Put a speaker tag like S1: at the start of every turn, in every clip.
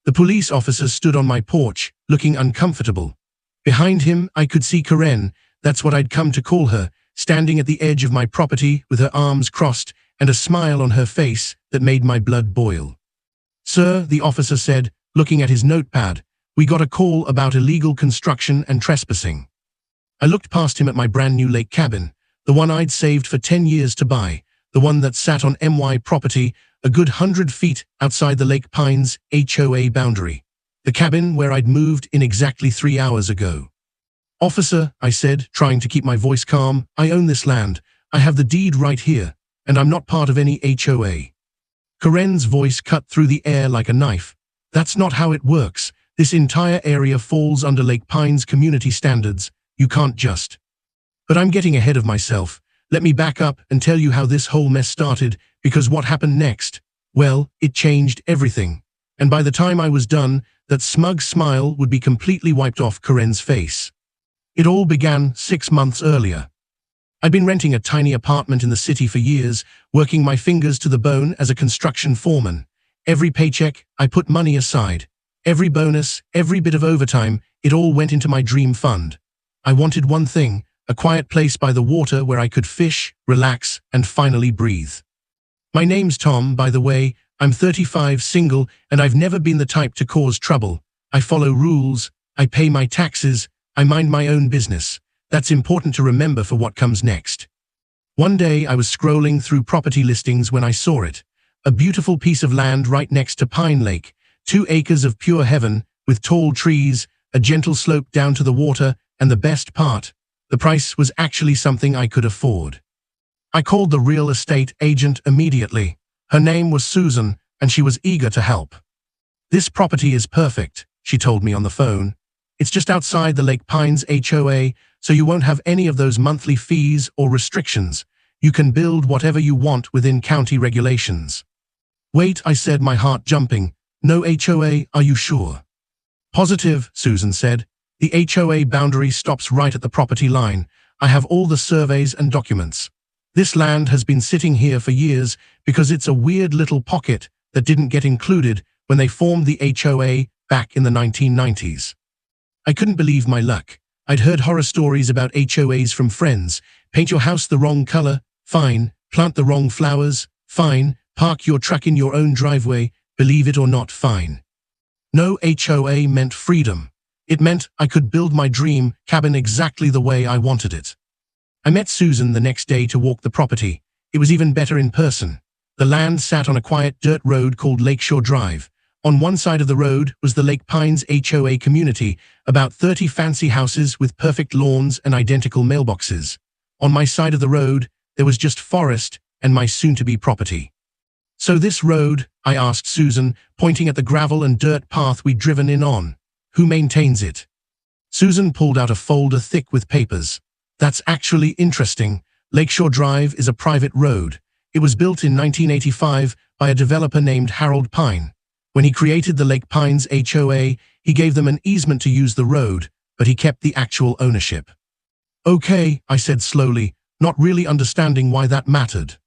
S1: The police officer stood on my porch, looking uncomfortable. Behind him, I could see Karen, that's what I'd come to call her, standing at the edge of my property with her arms crossed and a smile on her face that made my blood boil. "Sir," the officer said, looking at his notepad, "we got a call about illegal construction and trespassing." I looked past him at my brand new lake cabin, the one I'd saved for 10 years to buy, the one that sat on MY property, a good 100 feet outside the Lake Pines HOA boundary. The cabin where I'd moved in exactly 3 hours ago. "Officer," I said, trying to keep my voice calm, "I own this land. I have the deed right here, and I'm not part of any HOA. Karen's voice cut through the air like a knife. "That's not how it works. This entire area falls under Lake Pines community standards. You can't just..." But I'm getting ahead of myself. Let me back up and tell you how this whole mess started, because what happened next, well, it changed everything. And by the time I was done, that smug smile would be completely wiped off Karen's face. It all began 6 months earlier. I'd been renting a tiny apartment in the city for years, working my fingers to the bone as a construction foreman. Every paycheck, I put money aside. Every bonus, every bit of overtime, it all went into my dream fund. I wanted one thing, a quiet place by the water where I could fish, relax, and finally breathe. My name's Tom, by the way. I'm 35, single, and I've never been the type to cause trouble. I follow rules, I pay my taxes, I mind my own business. That's important to remember for what comes next. One day I was scrolling through property listings when I saw it. A beautiful piece of land right next to Pine Lake, 2 acres of pure heaven, with tall trees, a gentle slope down to the water, and the best part, the price was actually something I could afford. I called the real estate agent immediately. Her name was Susan, and she was eager to help. "This property is perfect," she told me on the phone. "It's just outside the Lake Pines HOA, so you won't have any of those monthly fees or restrictions. You can build whatever you want within county regulations." "Wait," I said, my heart jumping. "No HOA, are you sure?" "Positive," Susan said. "The HOA boundary stops right at the property line. I have all the surveys and documents. This land has been sitting here for years because it's a weird little pocket that didn't get included when they formed the HOA back in the 1990s. I couldn't believe my luck. I'd heard horror stories about HOAs from friends. Paint your house the wrong color? Fine. Plant the wrong flowers? Fine. Park your truck in your own driveway? Believe it or not, fine. No, HOA meant freedom. It meant I could build my dream cabin exactly the way I wanted it. I met Susan the next day to walk the property. It was even better in person. The land sat on a quiet dirt road called Lakeshore Drive. On one side of the road was the Lake Pines HOA community, about 30 fancy houses with perfect lawns and identical mailboxes. On my side of the road, there was just forest and my soon-to-be property. "So this road," I asked Susan, pointing at the gravel and dirt path we'd driven in on, "who maintains it?" Susan pulled out a folder thick with papers. "That's actually interesting. Lakeshore Drive is a private road. It was built in 1985 by a developer named Harold Pine. When he created the Lake Pines HOA, he gave them an easement to use the road, but he kept the actual ownership." "Okay," I said slowly, not really understanding why that mattered.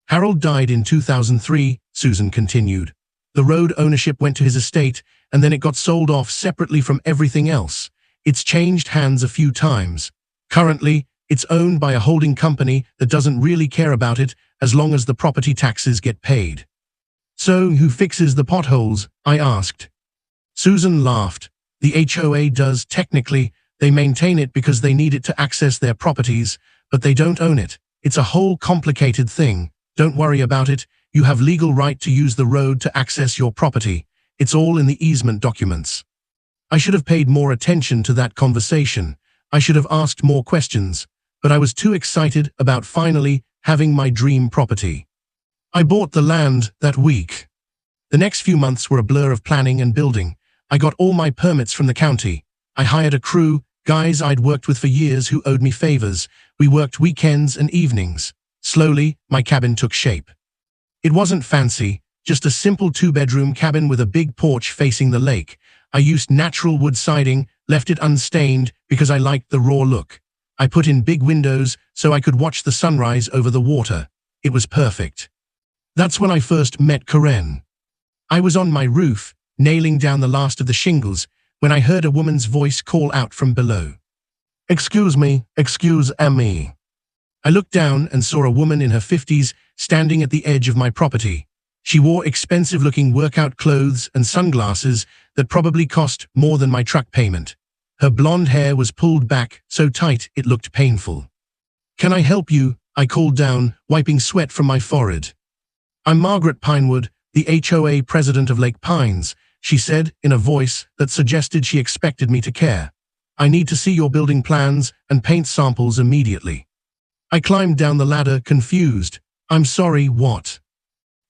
S1: "Harold died in 2003, Susan continued. The road ownership went to his estate, and then it got sold off separately from everything else. It's changed hands a few times. Currently, it's owned by a holding company that doesn't really care about it as long as the property taxes get paid." "So who fixes the potholes?" I asked. Susan laughed. "The HOA does technically. They maintain it because they need it to access their properties, but they don't own it. It's a whole complicated thing. Don't worry about it. You have legal right to use the road to access your property. It's all in the easement documents." I should have paid more attention to that conversation. I should have asked more questions, but I was too excited about finally having my dream property. I bought the land that week. The next few months were a blur of planning and building. I got all my permits from the county. I hired a crew, guys I'd worked with for years who owed me favors. We worked weekends and evenings. Slowly, my cabin took shape. It wasn't fancy, just a simple 2-bedroom cabin with a big porch facing the lake. I used natural wood siding, left it unstained because I liked the raw look. I put in big windows so I could watch the sunrise over the water. It was perfect. That's when I first met Karen. I was on my roof, nailing down the last of the shingles, when I heard a woman's voice call out from below. Excuse me. I looked down and saw a woman in her 50s standing at the edge of my property. She wore expensive-looking workout clothes and sunglasses that probably cost more than my truck payment. Her blonde hair was pulled back so tight it looked painful. Can I help you? I called down, wiping sweat from my forehead. I'm Margaret Pinewood, the HOA president of Lake Pines, she said in a voice that suggested she expected me to care. I need to see your building plans and paint samples immediately. I climbed down the ladder, confused. I'm sorry, what?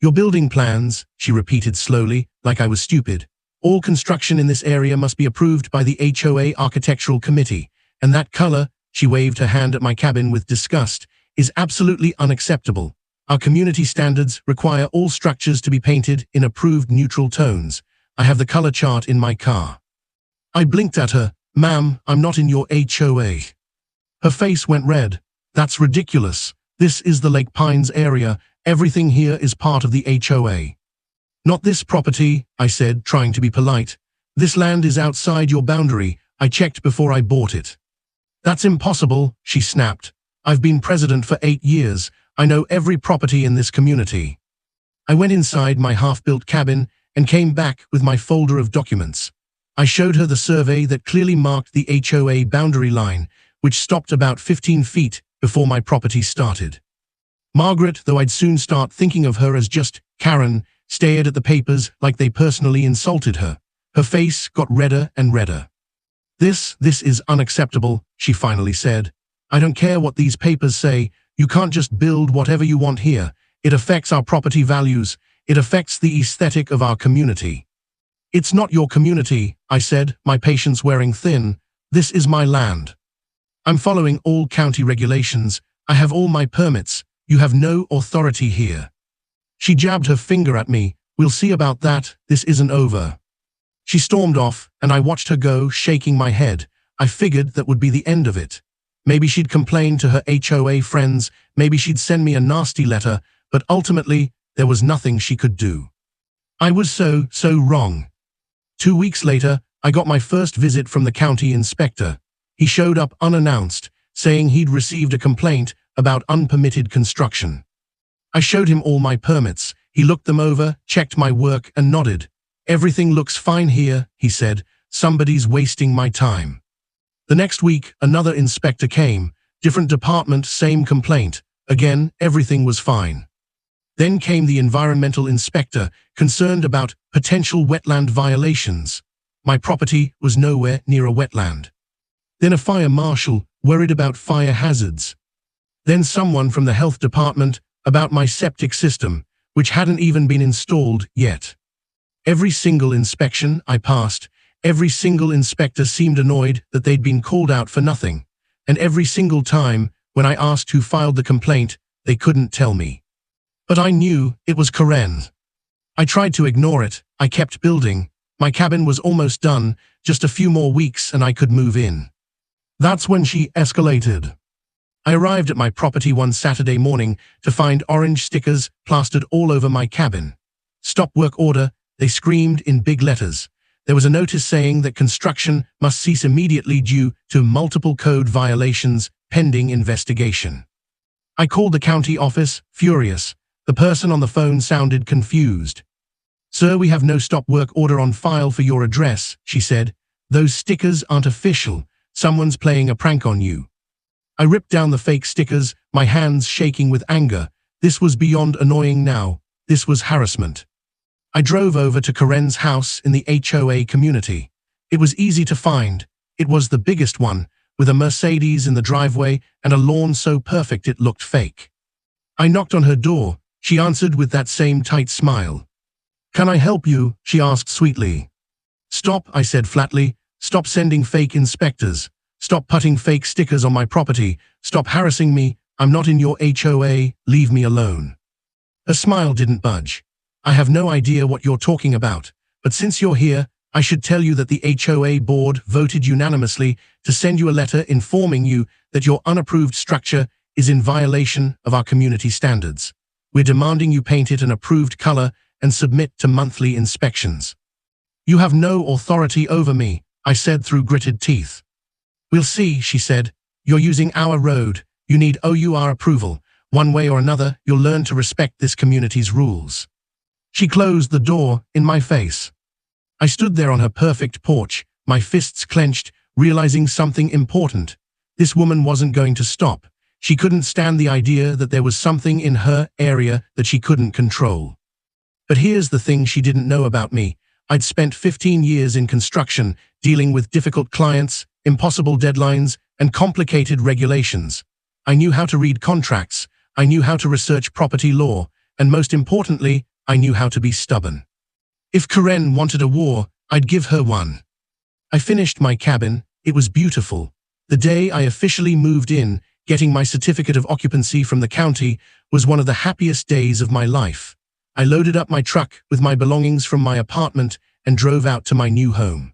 S1: Your building plans, she repeated slowly, like I was stupid. All construction in this area must be approved by the HOA Architectural Committee, and that color, she waved her hand at my cabin with disgust, is absolutely unacceptable. Our community standards require all structures to be painted in approved neutral tones. I have the color chart in my car. I blinked at her. Ma'am, I'm not in your HOA. Her face went red. That's ridiculous. This is the Lake Pines area. Everything here is part of the HOA. Not this property, I said, trying to be polite. This land is outside your boundary. I checked before I bought it. That's impossible, she snapped. I've been president for 8 years. I know every property in this community. I went inside my half-built cabin and came back with my folder of documents. I showed her the survey that clearly marked the HOA boundary line, which stopped about 15 feet before my property started. Margaret, though I'd soon start thinking of her as just Karen, stared at the papers like they personally insulted her. Her face got redder and redder. This is unacceptable, she finally said. I don't care what these papers say. You can't just build whatever you want here. It affects our property values. It affects the aesthetic of our community. It's not your community, I said, my patience wearing thin. This is my land. I'm following all county regulations. I have all my permits. You have no authority here. She jabbed her finger at me. We'll see about that. This isn't over. She stormed off, and I watched her go, shaking my head. I figured that would be the end of it. Maybe she'd complain to her HOA friends. Maybe she'd send me a nasty letter, but ultimately, there was nothing she could do. I was so wrong. 2 weeks later, I got my first visit from the county inspector. He showed up unannounced, saying he'd received a complaint about unpermitted construction. I showed him all my permits. He looked them over, checked my work, and nodded. Everything looks fine here, he said. Somebody's wasting my time. The next week, another inspector came. Different department, same complaint. Again, everything was fine. Then came the environmental inspector, concerned about potential wetland violations. My property was nowhere near a wetland. Then a fire marshal, worried about fire hazards. Then someone from the health department about my septic system, which hadn't even been installed yet. Every single inspection I passed, every single inspector seemed annoyed that they'd been called out for nothing. And every single time, when I asked who filed the complaint, they couldn't tell me. But I knew it was Karen. I tried to ignore it. I kept building. My cabin was almost done, just a few more weeks and I could move in. That's when she escalated. I arrived at my property one Saturday morning to find orange stickers plastered all over my cabin. Stop work order, they screamed in big letters. There was a notice saying that construction must cease immediately due to multiple code violations pending investigation. I called the county office, furious. The person on the phone sounded confused. Sir, we have no stop work order on file for your address, she said. Those stickers aren't official. Someone's playing a prank on you. I ripped down the fake stickers, my hands shaking with anger. This was beyond annoying now. This was harassment. I drove over to Karen's house in the HOA community. It was easy to find. It was the biggest one, with a Mercedes in the driveway and a lawn so perfect it looked fake. I knocked on her door. She answered with that same tight smile. Can I help you? She asked sweetly. Stop, I said flatly. Stop sending fake inspectors. Stop putting fake stickers on my property. Stop harassing me. I'm not in your HOA. Leave me alone. Her smile didn't budge. I have no idea what you're talking about, but since you're here, I should tell you that the HOA board voted unanimously to send you a letter informing you that your unapproved structure is in violation of our community standards. We're demanding you paint it an approved color and submit to monthly inspections. You have no authority over me, I said through gritted teeth. We'll see, she said. You're using our road. You need HOA approval. One way or another, you'll learn to respect this community's rules. She closed the door in my face. I stood there on her perfect porch, my fists clenched, realizing something important. This woman wasn't going to stop. She couldn't stand the idea that there was something in her area that she couldn't control. But here's the thing she didn't know about me. I'd spent 15 years in construction, dealing with difficult clients, impossible deadlines, and complicated regulations. I knew how to read contracts, I knew how to research property law, and most importantly, I knew how to be stubborn. If Karen wanted a war, I'd give her one. I finished my cabin. It was beautiful. The day I officially moved in, getting my certificate of occupancy from the county, was one of the happiest days of my life. I loaded up my truck with my belongings from my apartment and drove out to my new home.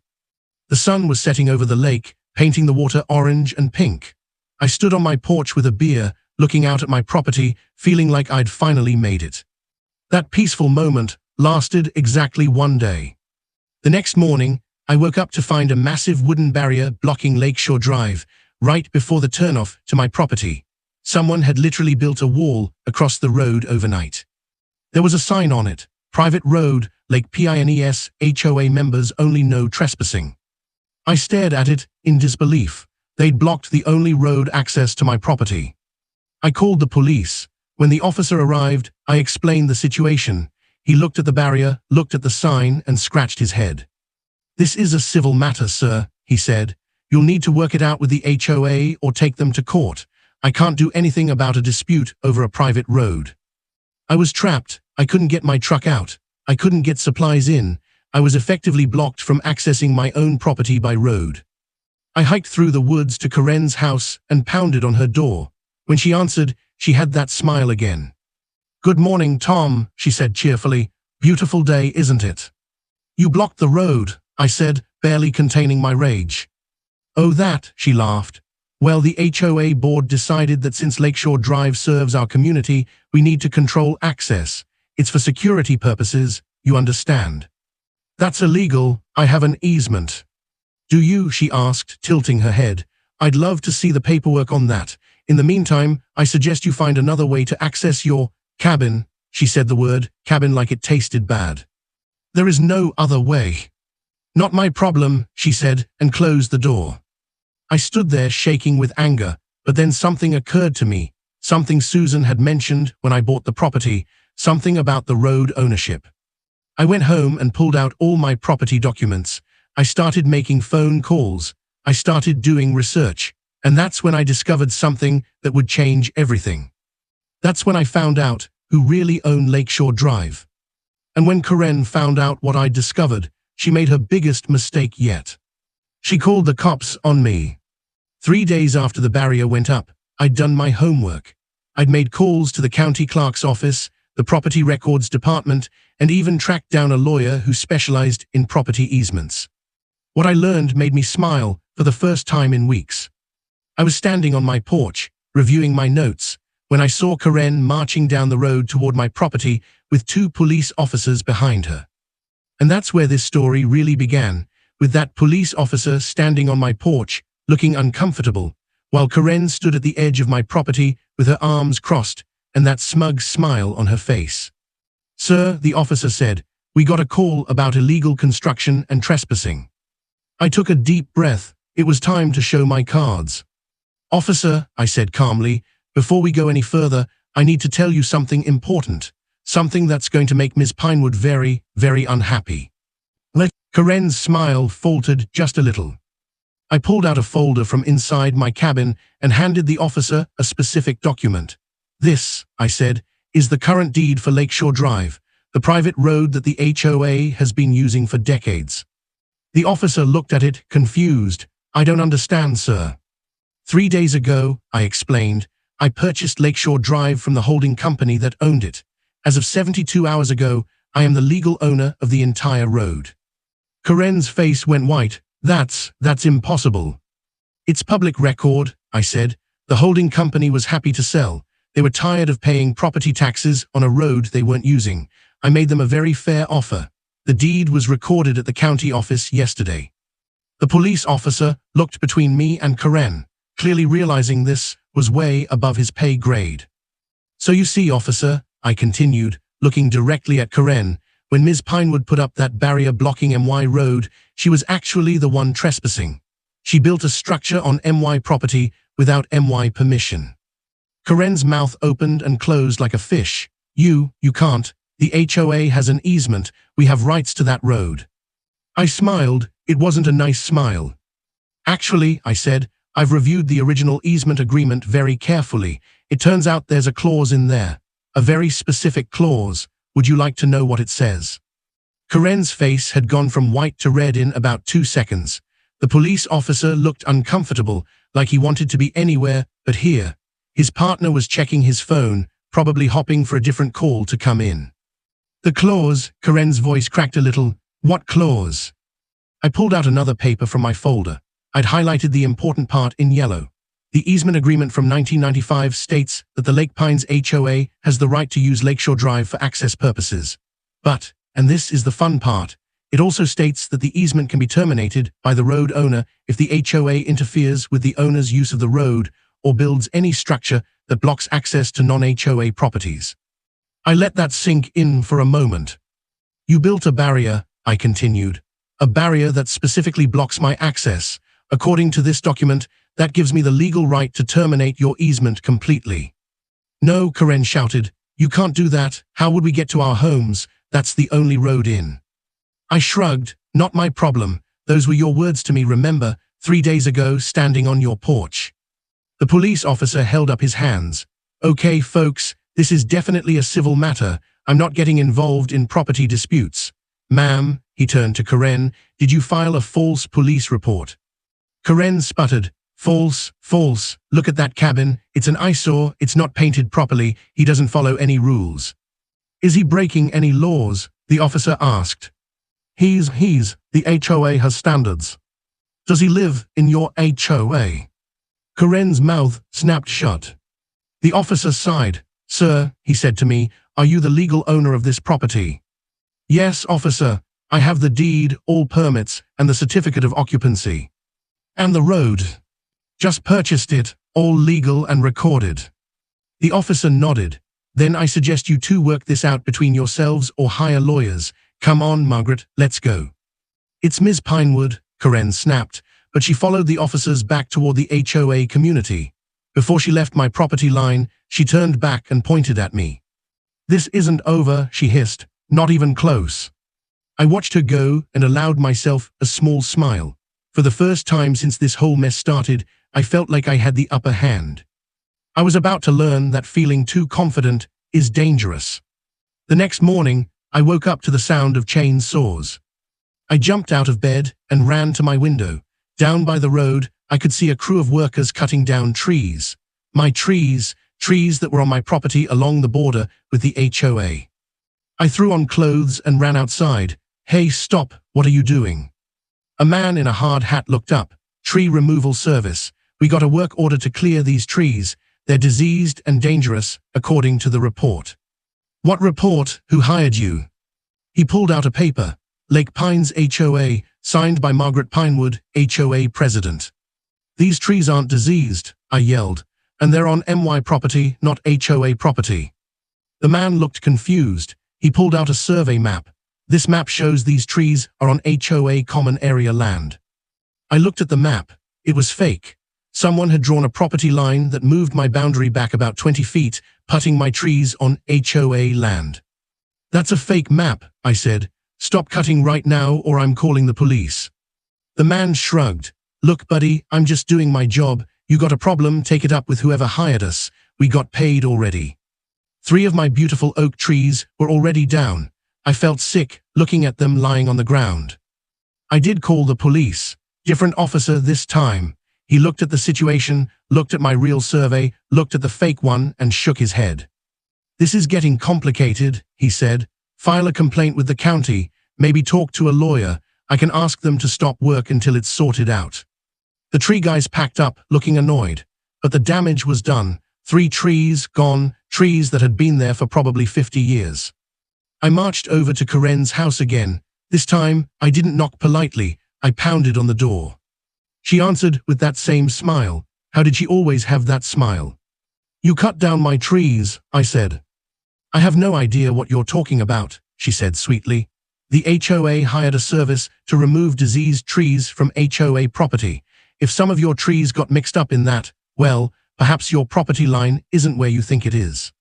S1: The sun was setting over the lake, painting the water orange and pink. I stood on my porch with a beer, looking out at my property, feeling like I'd finally made it. That peaceful moment lasted exactly one day. The next morning, I woke up to find a massive wooden barrier blocking Lakeshore Drive, right before the turnoff to my property. Someone had literally built a wall across the road overnight. There was a sign on it, "Private Road, Lake Pines, HOA members only, no trespassing." I stared at it in disbelief. They'd blocked the only road access to my property. I called the police. When the officer arrived, I explained the situation. He looked at the barrier, looked at the sign, and scratched his head. "This is a civil matter, sir," he said. "You'll need to work it out with the HOA or take them to court. I can't do anything about a dispute over a private road." I was trapped. I couldn't get my truck out. I couldn't get supplies in. I was effectively blocked from accessing my own property by road. I hiked through the woods to Karen's house and pounded on her door. When she answered, she had that smile again. "Good morning, Tom," she said cheerfully. "Beautiful day, isn't it?" "You blocked the road," I said, barely containing my rage. "Oh, that," she laughed. "Well, the HOA board decided that since Lakeshore Drive serves our community, we need to control access. It's for security purposes, you understand." "That's illegal. I have an easement." "Do you?" she asked, tilting her head. "I'd love to see the paperwork on that. In the meantime, I suggest you find another way to access your cabin." She said the word cabin like it tasted bad. "There is no other way." "Not my problem," she said, and closed the door. I stood there shaking with anger, but then something occurred to me, something Susan had mentioned when I bought the property, something about the road ownership. I went home and pulled out all my property documents. I started making phone calls. I started doing research, and that's when I discovered something that would change everything. That's when I found out who really owned Lakeshore Drive. And when Karen found out what I'd discovered, she made her biggest mistake yet. She called the cops on me. 3 days after the barrier went up, I'd done my homework. I'd made calls to the county clerk's office, the property records department, and even tracked down a lawyer who specialized in property easements. What I learned made me smile for the first time in weeks. I was standing on my porch, reviewing my notes, when I saw Karen marching down the road toward my property with 2 police officers behind her. And that's where this story really began, with that police officer standing on my porch, looking uncomfortable, while Karen stood at the edge of my property with her arms crossed and that smug smile on her face. "Sir," the officer said, "we got a call about illegal construction and trespassing." I took a deep breath. It was time to show my cards. "Officer," I said calmly, "before we go any further, I need to tell you something important, something that's going to make Ms. Pinewood very, very unhappy." Karen's smile faltered just a little. I pulled out a folder from inside my cabin and handed the officer a specific document. "This," I said, "is the current deed for Lakeshore Drive, the private road that the HOA has been using for decades." The officer looked at it, confused. "I don't understand, sir." 3 days ago," I explained, "I purchased Lakeshore Drive from the holding company that owned it. As of 72 hours ago, I am the legal owner of the entire road." Karen's face went white. That's impossible." "It's public record," I said. "The holding company was happy to sell. They were tired of paying property taxes on a road they weren't using. I made them a very fair offer. The deed was recorded at the county office yesterday. The police officer looked between me and Karen, clearly realizing this was way above his pay grade. So you see, officer, I continued, looking directly at Karen, when Ms. Pinewood put up that barrier blocking MY Road, she was actually the one trespassing. She built a structure on MY property without MY permission. Karen's mouth opened and closed like a fish. You can't. The HOA has an easement. We have rights to that road. I smiled. It wasn't a nice smile. Actually, I said, I've reviewed the original easement agreement very carefully. It turns out there's a clause in there. A very specific clause. Would you like to know what it says? Karen's face had gone from white to red in about 2 seconds. The police officer looked uncomfortable, like he wanted to be anywhere but here. His partner was checking his phone, probably hopping for a different call to come in. The clause, Karen's voice cracked a little. What clause? I pulled out another paper from my folder. I'd highlighted the important part in yellow. The easement agreement from 1995 states that the Lake Pines HOA has the right to use Lakeshore Drive for access purposes. But, and this is the fun part, it also states that the easement can be terminated by the road owner if the HOA interferes with the owner's use of the road or builds any structure that blocks access to non-HOA properties. I let that sink in for a moment. You built a barrier, I continued. A barrier that specifically blocks my access. According to this document, that gives me the legal right to terminate your easement completely. No, Karen shouted. You can't do that. How would we get to our homes? That's the only road in. I shrugged. Not my problem. Those were your words to me, remember, 3 days ago, standing on your porch. The police officer held up his hands. Okay, folks, this is definitely a civil matter. I'm not getting involved in property disputes. Ma'am, he turned to Karen, did you file a false police report? Karen sputtered. False, false. Look at that cabin. It's an eyesore. It's not painted properly. He doesn't follow any rules. Is he breaking any laws? The officer asked. He's. The HOA has standards. Does he live in your HOA? Karen's mouth snapped shut. The officer sighed. Sir, he said to me, are you the legal owner of this property? Yes, officer. I have the deed, all permits, and the certificate of occupancy. And the road. Just purchased it, all legal and recorded. The officer nodded. Then I suggest you two work this out between yourselves or hire lawyers. Come on, Margaret, let's go. It's Ms. Pinewood, Karen snapped, but she followed the officers back toward the HOA community. Before she left my property line, she turned back and pointed at me. This isn't over, she hissed, not even close. I watched her go and allowed myself a small smile. For the first time since this whole mess started, I felt like I had the upper hand. I was about to learn that feeling too confident is dangerous. The next morning, I woke up to the sound of chainsaws. I jumped out of bed and ran to my window. Down by the road, I could see a crew of workers cutting down trees. My trees that were on my property along the border with the HOA. I threw on clothes and ran outside. Hey, stop, what are you doing? A man in a hard hat looked up. Tree removal service. We got a work order to clear these trees. They're diseased and dangerous, according to the report. What report? Who hired you? He pulled out a paper. Lake Pines HOA, signed by Margaret Pinewood, HOA president. These trees aren't diseased, I yelled, and they're on MY property, not HOA property. The man looked confused. He pulled out a survey map. This map shows these trees are on HOA common area land. I looked at the map. It was fake. Someone had drawn a property line that moved my boundary back about 20 feet, putting my trees on HOA land. That's a fake map, I said. Stop cutting right now or I'm calling the police. The man shrugged. Look, buddy, I'm just doing my job. You got a problem, take it up with whoever hired us. We got paid already. 3 of my beautiful oak trees were already down. I felt sick, looking at them lying on the ground. I did call the police. Different officer this time. He looked at the situation, looked at my real survey, looked at the fake one, and shook his head. This is getting complicated, he said. File a complaint with the county, maybe talk to a lawyer. I can ask them to stop work until it's sorted out. The tree guys packed up, looking annoyed. But the damage was done. 3 trees gone, trees that had been there for probably 50 years. I marched over to Karen's house again. This time, I didn't knock politely, I pounded on the door. She answered with that same smile. How did she always have that smile? You cut down my trees, I said. I have no idea what you're talking about, she said sweetly. The HOA hired a service to remove diseased trees from HOA property. If some of your trees got mixed up in that, well, perhaps your property line isn't where you think it is.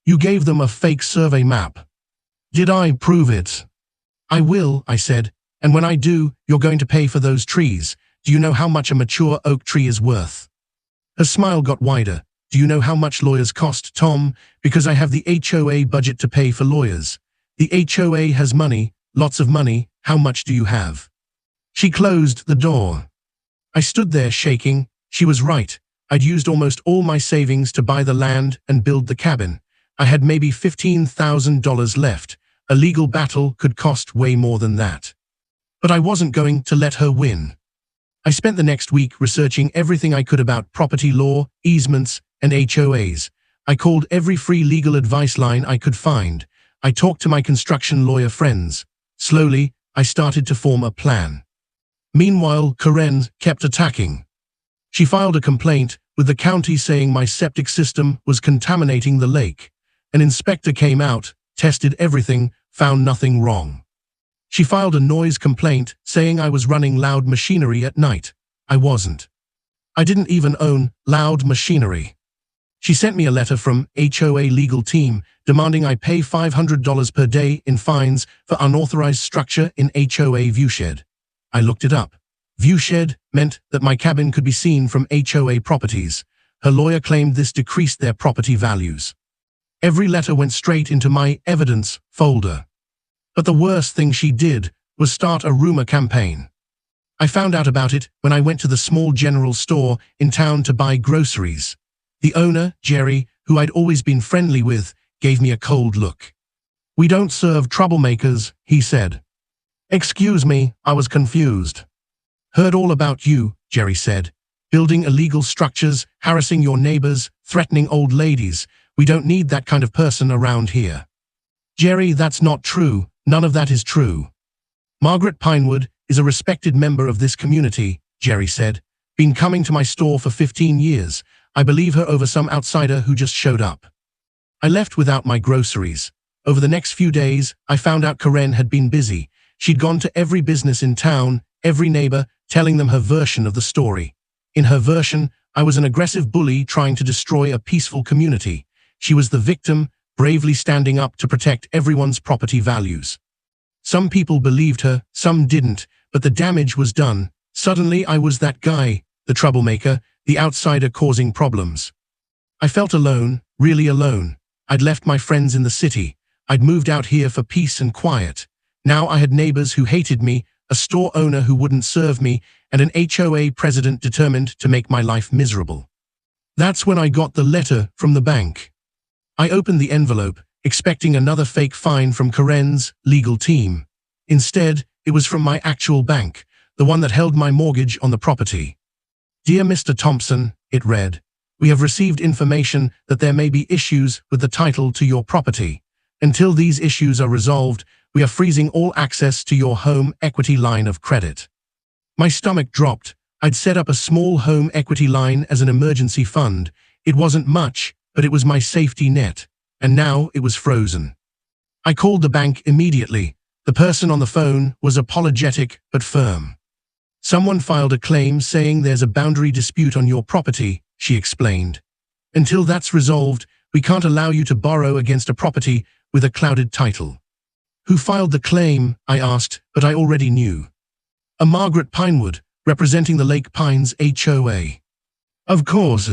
S1: You gave them a fake survey map. Did I prove it? I will, I said, and when I do, you're going to pay for those trees. Do you know how much a mature oak tree is worth? Her smile got wider. Do you know how much lawyers cost, Tom? Because I have the HOA budget to pay for lawyers. The HOA has money, lots of money. How much do you have? She closed the door. I stood there shaking. She was right. I'd used almost all my savings to buy the land and build the cabin. I had maybe $15,000 left. A legal battle could cost way more than that. But I wasn't going to let her win. I spent the next week researching everything I could about property law, easements, and HOAs. I called every free legal advice line I could find. I talked to my construction lawyer friends. Slowly, I started to form a plan. Meanwhile, Karen kept attacking. She filed a complaint with the county saying my septic system was contaminating the lake. An inspector came out, tested everything, found nothing wrong. She filed a noise complaint saying I was running loud machinery at night. I wasn't. I didn't even own loud machinery. She sent me a letter from HOA legal team demanding I pay $500 per day in fines for unauthorized structure in HOA viewshed. I looked it up. Viewshed meant that my cabin could be seen from HOA properties. Her lawyer claimed this decreased their property values. Every letter went straight into my evidence folder. But the worst thing she did was start a rumor campaign. I found out about it when I went to the small general store in town to buy groceries. The owner, Jerry, who I'd always been friendly with, gave me a cold look. We don't serve troublemakers, he said. Excuse me, I was confused. Heard all about you, Jerry said. Building illegal structures, harassing your neighbors, threatening old ladies. We don't need that kind of person around here. Jerry, that's not true. None of that is true. Margaret Pinewood is a respected member of this community, Jerry said. Been coming to my store for 15 years. I believe her over some outsider who just showed up. I left without my groceries. Over the next few days, I found out Karen had been busy. She'd gone to every business in town, every neighbor, telling them her version of the story. In her version, I was an aggressive bully trying to destroy a peaceful community. She was the victim, bravely standing up to protect everyone's property values. Some people believed her, some didn't, but the damage was done. Suddenly I was that guy, the troublemaker, the outsider causing problems. I felt alone, really alone. I'd left my friends in the city. I'd moved out here for peace and quiet. Now I had neighbors who hated me, a store owner who wouldn't serve me, and an HOA president determined to make my life miserable. That's when I got the letter from the bank. I opened the envelope, expecting another fake fine from Karen's legal team. Instead, it was from my actual bank, the one that held my mortgage on the property. Dear Mr. Thompson, it read, we have received information that there may be issues with the title to your property. Until these issues are resolved, we are freezing all access to your home equity line of credit. My stomach dropped. I'd set up a small home equity line as an emergency fund. It wasn't much, but it was my safety net, and now it was frozen. I called the bank immediately. The person on the phone was apologetic but firm. Someone filed a claim saying there's a boundary dispute on your property, she explained. Until that's resolved, we can't allow you to borrow against a property with a clouded title. Who filed the claim? I asked, but I already knew. A Margaret Pinewood, representing the Lake Pines HOA. Of course.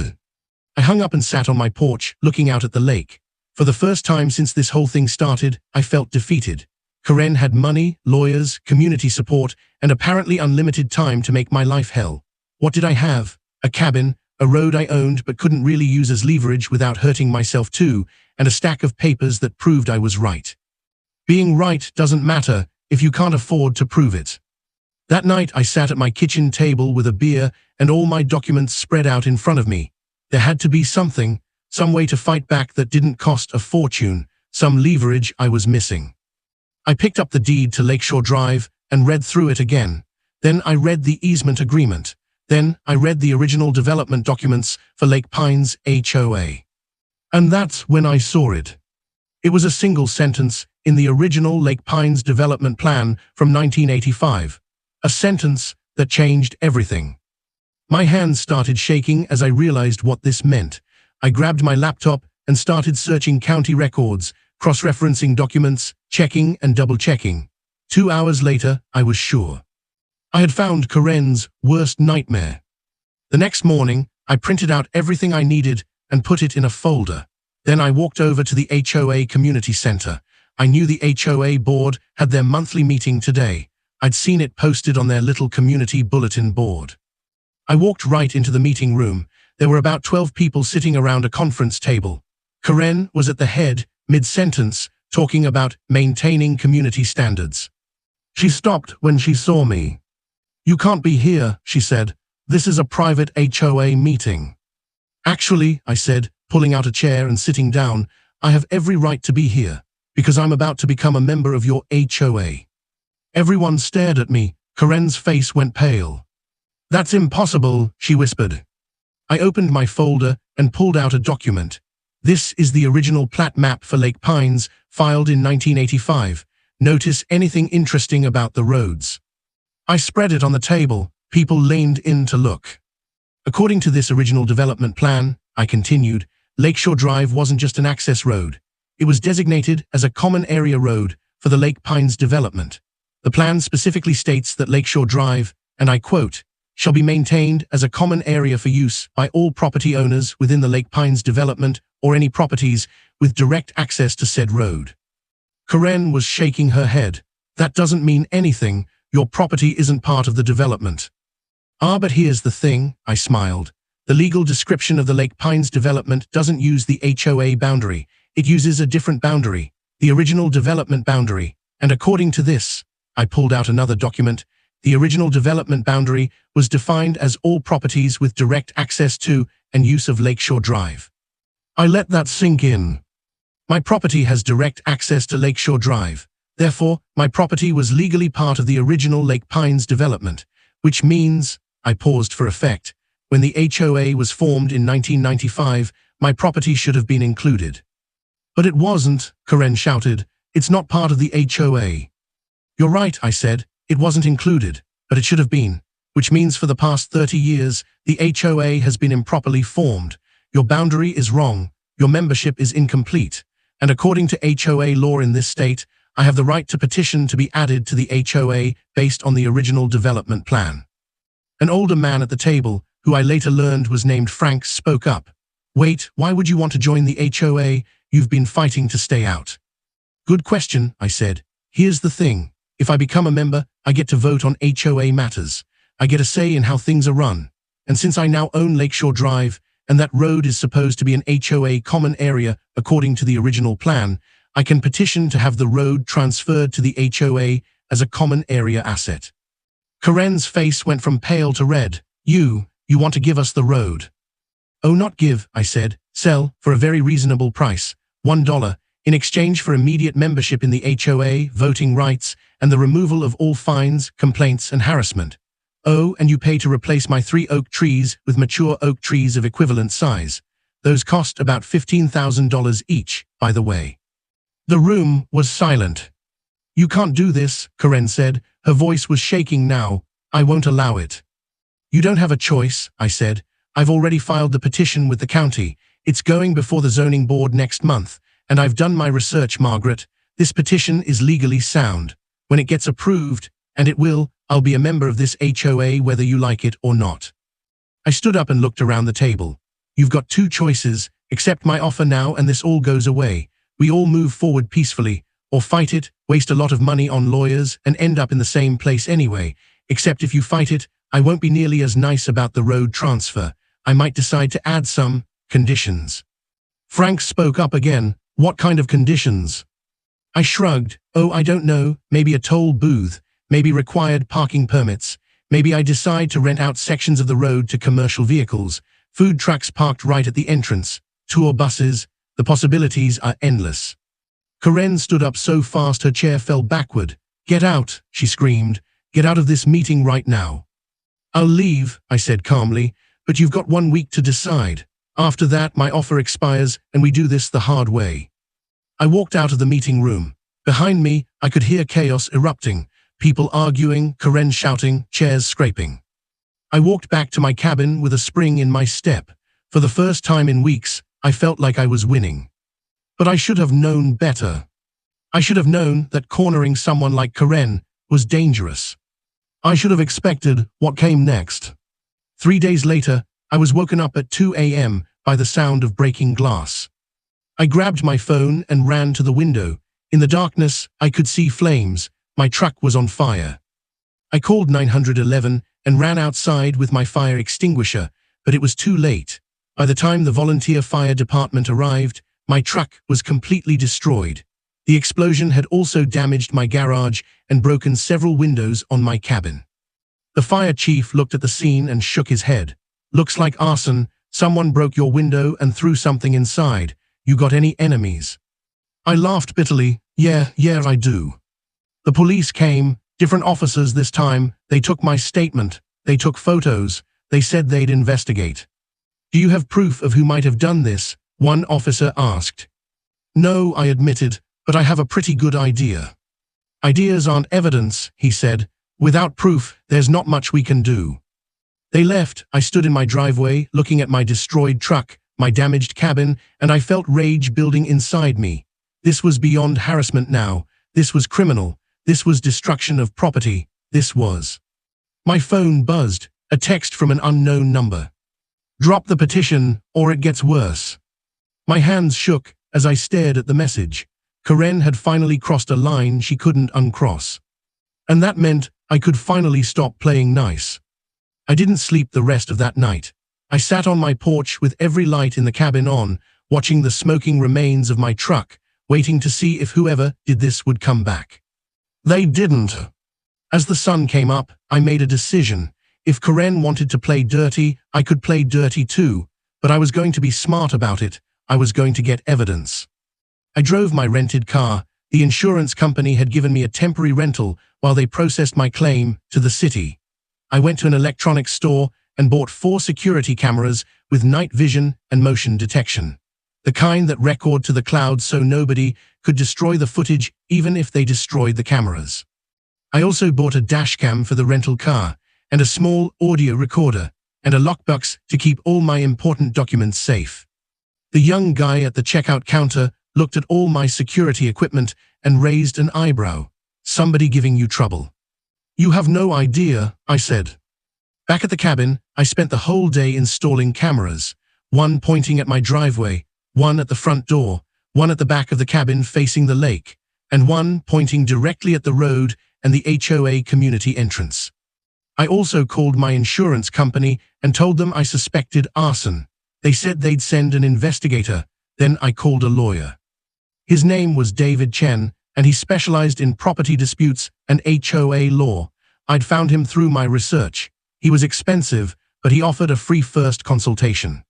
S1: I hung up and sat on my porch, looking out at the lake. For the first time since this whole thing started, I felt defeated. Karen had money, lawyers, community support, and apparently unlimited time to make my life hell. What did I have? A cabin, a road I owned but couldn't really use as leverage without hurting myself too, and a stack of papers that proved I was right. Being right doesn't matter if you can't afford to prove it. That night I sat at my kitchen table with a beer and all my documents spread out in front of me. There had to be something, some way to fight back that didn't cost a fortune, some leverage I was missing. I picked up the deed to Lakeshore Drive and read through it again. Then I read the easement agreement. Then I read the original development documents for Lake Pines HOA. And that's when I saw it. It was a single sentence in the original Lake Pines development plan from 1985. A sentence that changed everything. My hands started shaking as I realized what this meant. I grabbed my laptop and started searching county records, cross-referencing documents, checking and double-checking. 2 hours later, I was sure. I had found Karen's worst nightmare. The next morning, I printed out everything I needed and put it in a folder. Then I walked over to the HOA Community Center. I knew the HOA board had their monthly meeting today. I'd seen it posted on their little community bulletin board. I walked right into the meeting room. There were about 12 people sitting around a conference table. Karen was at the head, mid-sentence, talking about maintaining community standards. She stopped when she saw me. "You can't be here," she said. "This is a private HOA meeting." "Actually," I said, pulling out a chair and sitting down, "I have every right to be here, because I'm about to become a member of your HOA." Everyone stared at me. Karen's face went pale. "That's impossible," she whispered. I opened my folder and pulled out a document. This is the original plat map for Lake Pines, filed in 1985. Notice anything interesting about the roads. I spread it on the table. People leaned in to look. According to this original development plan, I continued, Lakeshore Drive wasn't just an access road. It was designated as a common area road for the Lake Pines development. The plan specifically states that Lakeshore Drive, and I quote, shall be maintained as a common area for use by all property owners within the Lake Pines development or any properties with direct access to said road. Karen was shaking her head. That doesn't mean anything. Your property isn't part of the development. Ah, but here's the thing, I smiled. The legal description of the Lake Pines development doesn't use the HOA boundary. It uses a different boundary, the original development boundary. And according to this, I pulled out another document. The original development boundary was defined as all properties with direct access to and use of Lakeshore Drive. I let that sink in. My property has direct access to Lakeshore Drive. Therefore, my property was legally part of the original Lake Pines development, which means, I paused for effect, when the HOA was formed in 1995, my property should have been included. But it wasn't, Karen shouted. It's not part of the HOA. You're right, I said. It wasn't included, but it should have been, which means for the past 30 years, the HOA has been improperly formed. Your boundary is wrong. Your membership is incomplete. And according to HOA law in this state, I have the right to petition to be added to the HOA based on the original development plan. An older man at the table, who I later learned was named Frank, spoke up. Wait, why would you want to join the HOA? You've been fighting to stay out. Good question, I said. Here's the thing. If I become a member, I get to vote on HOA matters. I get a say in how things are run. And since I now own Lakeshore Drive, and that road is supposed to be an HOA common area according to the original plan, I can petition to have the road transferred to the HOA as a common area asset. Karen's face went from pale to red. You want to give us the road. Oh, not give, I said. Sell, for a very reasonable price, $1, in exchange for immediate membership in the HOA, voting rights, and the removal of all fines, complaints, and harassment. Oh, and you pay to replace my 3 oak trees with mature oak trees of equivalent size. Those cost about $15,000 each, by the way. The room was silent. You can't do this, Karen said. Her voice was shaking now. I won't allow it. You don't have a choice, I said. I've already filed the petition with the county. It's going before the zoning board next month. And I've done my research, Margaret. This petition is legally sound. When it gets approved, and it will, I'll be a member of this HOA whether you like it or not. I stood up and looked around the table. You've got 2 choices. Accept my offer now and this all goes away. We all move forward peacefully, or fight it, waste a lot of money on lawyers, and end up in the same place anyway. Except if you fight it, I won't be nearly as nice about the road transfer. I might decide to add some conditions. Frank spoke up again. What kind of conditions? I shrugged. Oh, I don't know. Maybe a toll booth. Maybe required parking permits. Maybe I decide to rent out sections of the road to commercial vehicles. Food trucks parked right at the entrance. Tour buses. The possibilities are endless. Karen stood up so fast her chair fell backward. "Get out," she screamed. "Get out of this meeting right now." "I'll leave," I said calmly, "but you've got 1 week to decide. After that, my offer expires and we do this the hard way." I walked out of the meeting room. Behind me, I could hear chaos erupting, people arguing, Karen shouting, chairs scraping. I walked back to my cabin with a spring in my step. For the first time in weeks, I felt like I was winning. But I should have known better. I should have known that cornering someone like Karen was dangerous. I should have expected what came next. 3 days later, I was woken up at 2 a.m. by the sound of breaking glass. I grabbed my phone and ran to the window. In the darkness, I could see flames. My truck was on fire. I called 911 and ran outside with my fire extinguisher, but it was too late. By the time the volunteer fire department arrived, my truck was completely destroyed. The explosion had also damaged my garage and broken several windows on my cabin. The fire chief looked at the scene and shook his head. "Looks like arson. Someone broke your window and threw something inside. You got any enemies?" I laughed bitterly. Yeah, I do. The police came, different officers this time. They took my statement. They took photos. They said they'd investigate. "Do you have proof of who might have done this?" one officer asked. "No," I admitted, "but I have a pretty good idea." "Ideas aren't evidence," he said. "Without proof, there's not much we can do." They left. I stood in my driveway, looking at my destroyed truck, my damaged cabin, and I felt rage building inside me. This was beyond harassment now. This was criminal. This was destruction of property. This was. My phone buzzed, a text from an unknown number. "Drop the petition, or it gets worse." My hands shook as I stared at the message. Karen had finally crossed a line she couldn't uncross. And that meant I could finally stop playing nice. I didn't sleep the rest of that night. I sat on my porch with every light in the cabin on, watching the smoking remains of my truck, waiting to see if whoever did this would come back. They didn't. As the sun came up, I made a decision. If Karen wanted to play dirty, I could play dirty too, but I was going to be smart about it. I was going to get evidence. I drove my rented car. The insurance company had given me a temporary rental while they processed my claim to the city. I went to an electronics store and bought 4 security cameras with night vision and motion detection. The kind that record to the cloud so nobody could destroy the footage even if they destroyed the cameras. I also bought a dashcam for the rental car and a small audio recorder and a lockbox to keep all my important documents safe. The young guy at the checkout counter looked at all my security equipment and raised an eyebrow. "Somebody giving you trouble?" "You have no idea," I said. Back at the cabin, I spent the whole day installing cameras, one pointing at my driveway, one at the front door, one at the back of the cabin facing the lake, and one pointing directly at the road and the HOA community entrance. I also called my insurance company and told them I suspected arson. They said they'd send an investigator. Then I called a lawyer. His name was David Chen, and he specialized in property disputes and HOA law. I'd found him through my research. He was expensive, but he offered a free first consultation.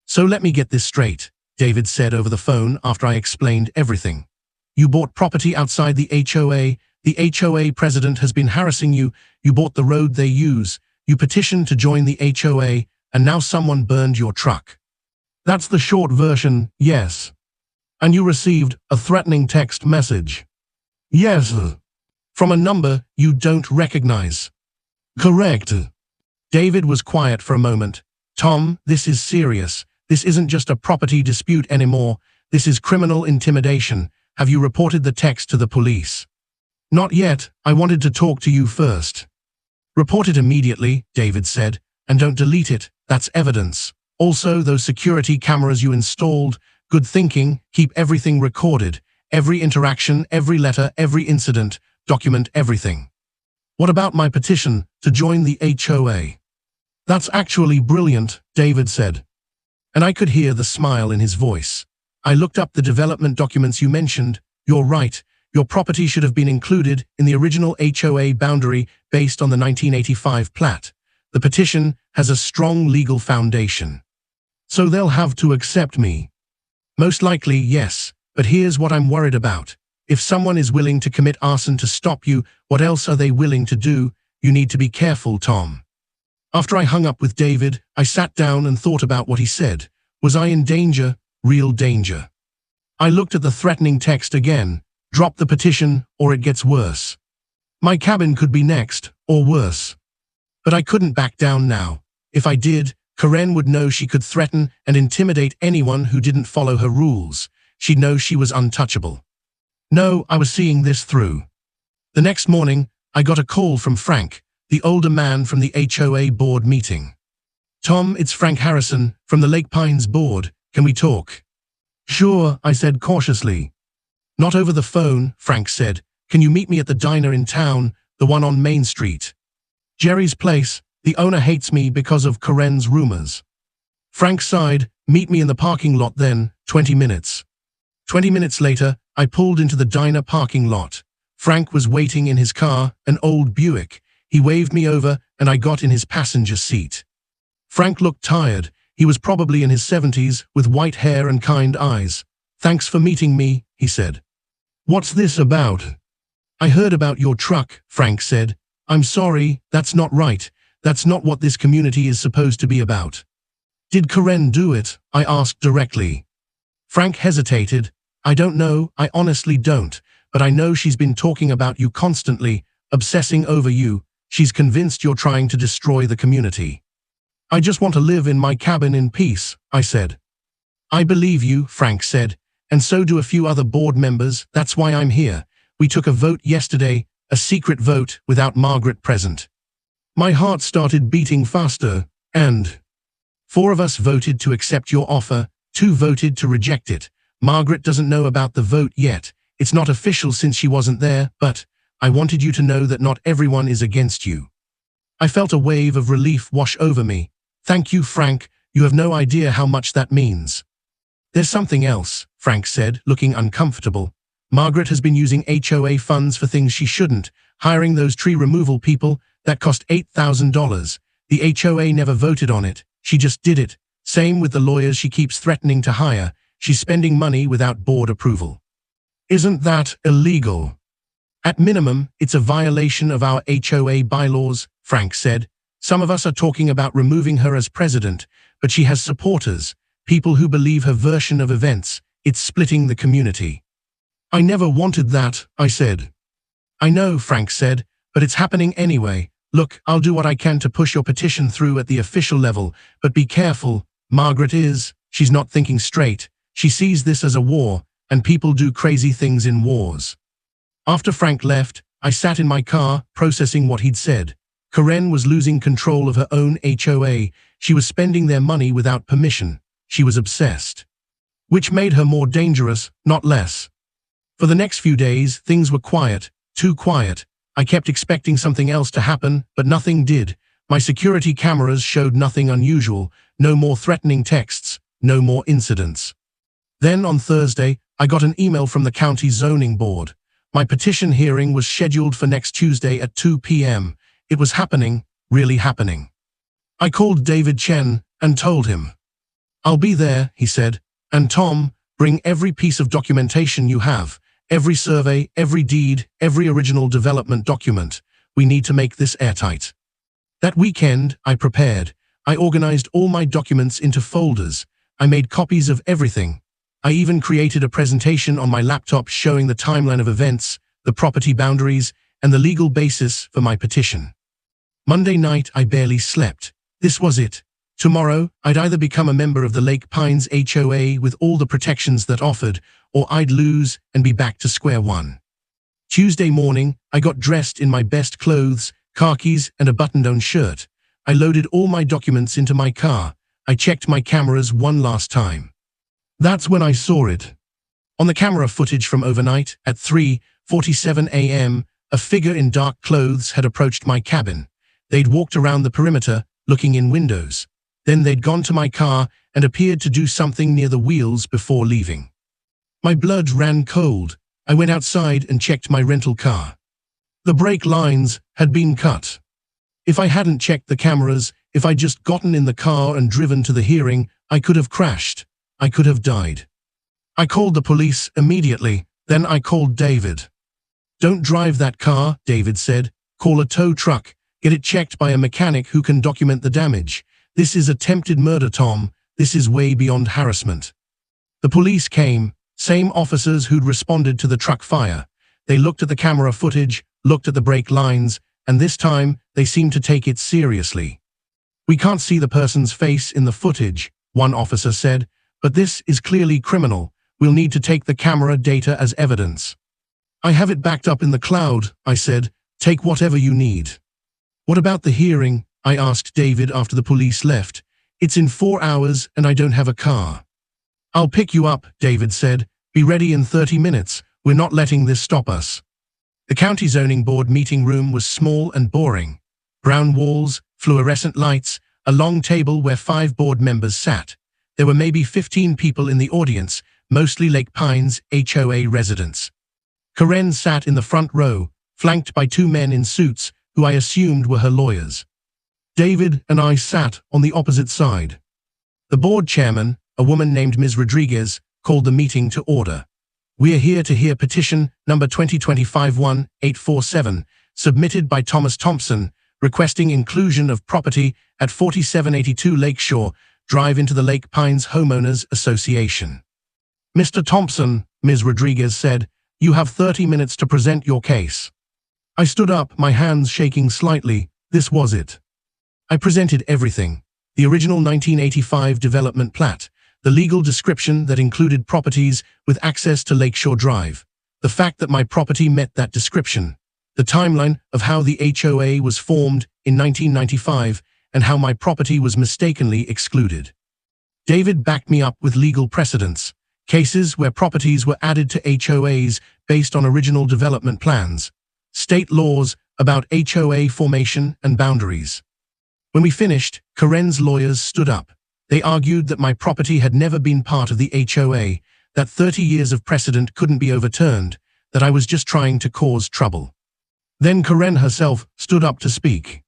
S1: "So let me get this straight," David said over the phone after I explained everything. "You bought property outside the HOA. The HOA president has been harassing you. You bought the road they use. You petitioned to join the HOA, and now someone burned your truck." "That's the short version, yes." "And you received a threatening text message?" "Yes." "From a number you don't recognize?" "Correct." David was quiet for a moment. "Tom, this is serious. This isn't just a property dispute anymore. This is criminal intimidation. Have you reported the text to the police?" "Not yet. I wanted to talk to you first." "Report it immediately," David said, "and don't delete it. That's evidence. Also, those security cameras you installed, good thinking, keep everything recorded. Every interaction, every letter, every incident, document everything." "What about my petition to join the HOA?" "That's actually brilliant," David said. And I could hear the smile in his voice. "I looked up the development documents you mentioned. You're right. Your property should have been included in the original HOA boundary based on the 1985 plat. The petition has a strong legal foundation." "So they'll have to accept me?" "Most likely, yes. But here's what I'm worried about. If someone is willing to commit arson to stop you, what else are they willing to do? You need to be careful, Tom. After I hung up with David, I sat down and thought about what he said. Was I in danger? Real danger? I looked at the threatening text again. Drop the petition, or it gets worse. My cabin could be next, or worse. But I couldn't back down now. If I did, Karen would know she could threaten and intimidate anyone who didn't follow her rules. She'd know she was untouchable. No, I was seeing this through. The next morning, I got a call from Frank, the older man from the HOA board meeting. Tom, it's Frank Harrison, from the Lake Pines board. Can we talk? Sure, I said cautiously. Not over the phone, Frank said. Can you meet me at the diner in town, the one on Main Street? Jerry's place. The owner hates me because of Karen's rumors. Frank sighed. Meet me in the parking lot then, 20 minutes. 20 minutes later, I pulled into the diner parking lot. Frank was waiting in his car, an old Buick. He waved me over and I got in his passenger seat. Frank looked tired. He was probably in his 70s, with white hair and kind eyes. Thanks for meeting me, he said. What's this about? I heard about your truck, Frank said. I'm sorry, that's not right. That's not what this community is supposed to be about. Did Karen do it? I asked directly. Frank hesitated. I don't know, I honestly don't, but I know she's been talking about you constantly, obsessing over you. She's convinced you're trying to destroy the community. I just want to live in my cabin in peace, I said. I believe you, Frank said, and so do a few other board members. That's why I'm here. We took a vote yesterday, a secret vote without Margaret present. My heart started beating faster, and 4 of us voted to accept your offer, 2 voted to reject it. Margaret doesn't know about the vote yet. It's not official since she wasn't there, but I wanted you to know that not everyone is against you. I felt a wave of relief wash over me. Thank you, Frank. You have no idea how much that means. There's something else, Frank said, looking uncomfortable. Margaret has been using HOA funds for things she shouldn't, hiring those tree removal people. That cost $8,000. The HOA never voted on it. She just did it. Same with the lawyers she keeps threatening to hire. She's spending money without board approval. Isn't that illegal? At minimum, it's a violation of our HOA bylaws, Frank said. Some of us are talking about removing her as president, but she has supporters, people who believe her version of events. It's splitting the community. I never wanted that, I said. I know, Frank said, but it's happening anyway. Look, I'll do what I can to push your petition through at the official level, but be careful. Margaret she's not thinking straight. She sees this as a war, and people do crazy things in wars. After Frank left, I sat in my car, processing what he'd said. Karen was losing control of her own HOA. She was spending their money without permission. She was obsessed. Which made her more dangerous, not less. For the next few days, things were quiet, too quiet. I kept expecting something else to happen, but nothing did. My security cameras showed nothing unusual, no more threatening texts, no more incidents. Then on Thursday, I got an email from the county zoning board. My petition hearing was scheduled for next Tuesday at 2 p.m. It was happening, really happening. I called David Chen and told him. I'll be there, he said, and Tom, bring every piece of documentation you have. Every survey, every deed, every original development document. We need to make this airtight. That weekend, I prepared. I organized all my documents into folders. I made copies of everything. I even created a presentation on my laptop showing the timeline of events, the property boundaries, and the legal basis for my petition. Monday night, I barely slept. This was it. Tomorrow, I'd either become a member of the Lake Pines HOA with all the protections that offered, or I'd lose and be back to square one. Tuesday morning, I got dressed in my best clothes, khakis, and a button-down shirt. I loaded all my documents into my car. I checked my cameras one last time. That's when I saw it. On the camera footage from overnight, at 3:47 a.m., a figure in dark clothes had approached my cabin. They'd walked around the perimeter, looking in windows. Then they'd gone to my car and appeared to do something near the wheels before leaving. My blood ran cold. I went outside and checked my rental car. The brake lines had been cut. If I hadn't checked the cameras, if I'd just gotten in the car and driven to the hearing, I could have crashed. I could have died. I called the police immediately, then I called David. Don't drive that car, David said. Call a tow truck. Get it checked by a mechanic who can document the damage. This is attempted murder, Tom. This is way beyond harassment. The police came, same officers who'd responded to the truck fire. They looked at the camera footage, looked at the brake lines, and this time they seemed to take it seriously. We can't see the person's face in the footage, one officer said, but this is clearly criminal. We'll need to take the camera data as evidence. I have it backed up in the cloud, I said. Take whatever you need. What about the hearing? I asked David after the police left. It's in 4 hours and I don't have a car. I'll pick you up, David said. Be ready in 30 minutes. We're not letting this stop us. The county zoning board meeting room was small and boring. Brown walls, fluorescent lights, a long table where 5 board members sat. There were maybe 15 people in the audience, mostly Lake Pines HOA residents. Karen sat in the front row, flanked by 2 men in suits, who I assumed were her lawyers. David and I sat on the opposite side. The board chairman, a woman named Ms. Rodriguez, called the meeting to order. We're here to hear petition number 2025-1847, submitted by Thomas Thompson, requesting inclusion of property at 4782 Lakeshore Drive into the Lake Pines Homeowners Association. Mr. Thompson, Ms. Rodriguez said, you have 30 minutes to present your case. I stood up, my hands shaking slightly. This was it. I presented everything. The original 1985 development plat, the legal description that included properties with access to Lakeshore Drive, the fact that my property met that description, the timeline of how the HOA was formed in 1995, and how my property was mistakenly excluded. David backed me up with legal precedents, cases where properties were added to HOAs based on original development plans, state laws about HOA formation and boundaries. When we finished, Karen's lawyers stood up. They argued that my property had never been part of the HOA, that 30 years of precedent couldn't be overturned, that I was just trying to cause trouble. Then Karen herself stood up to speak.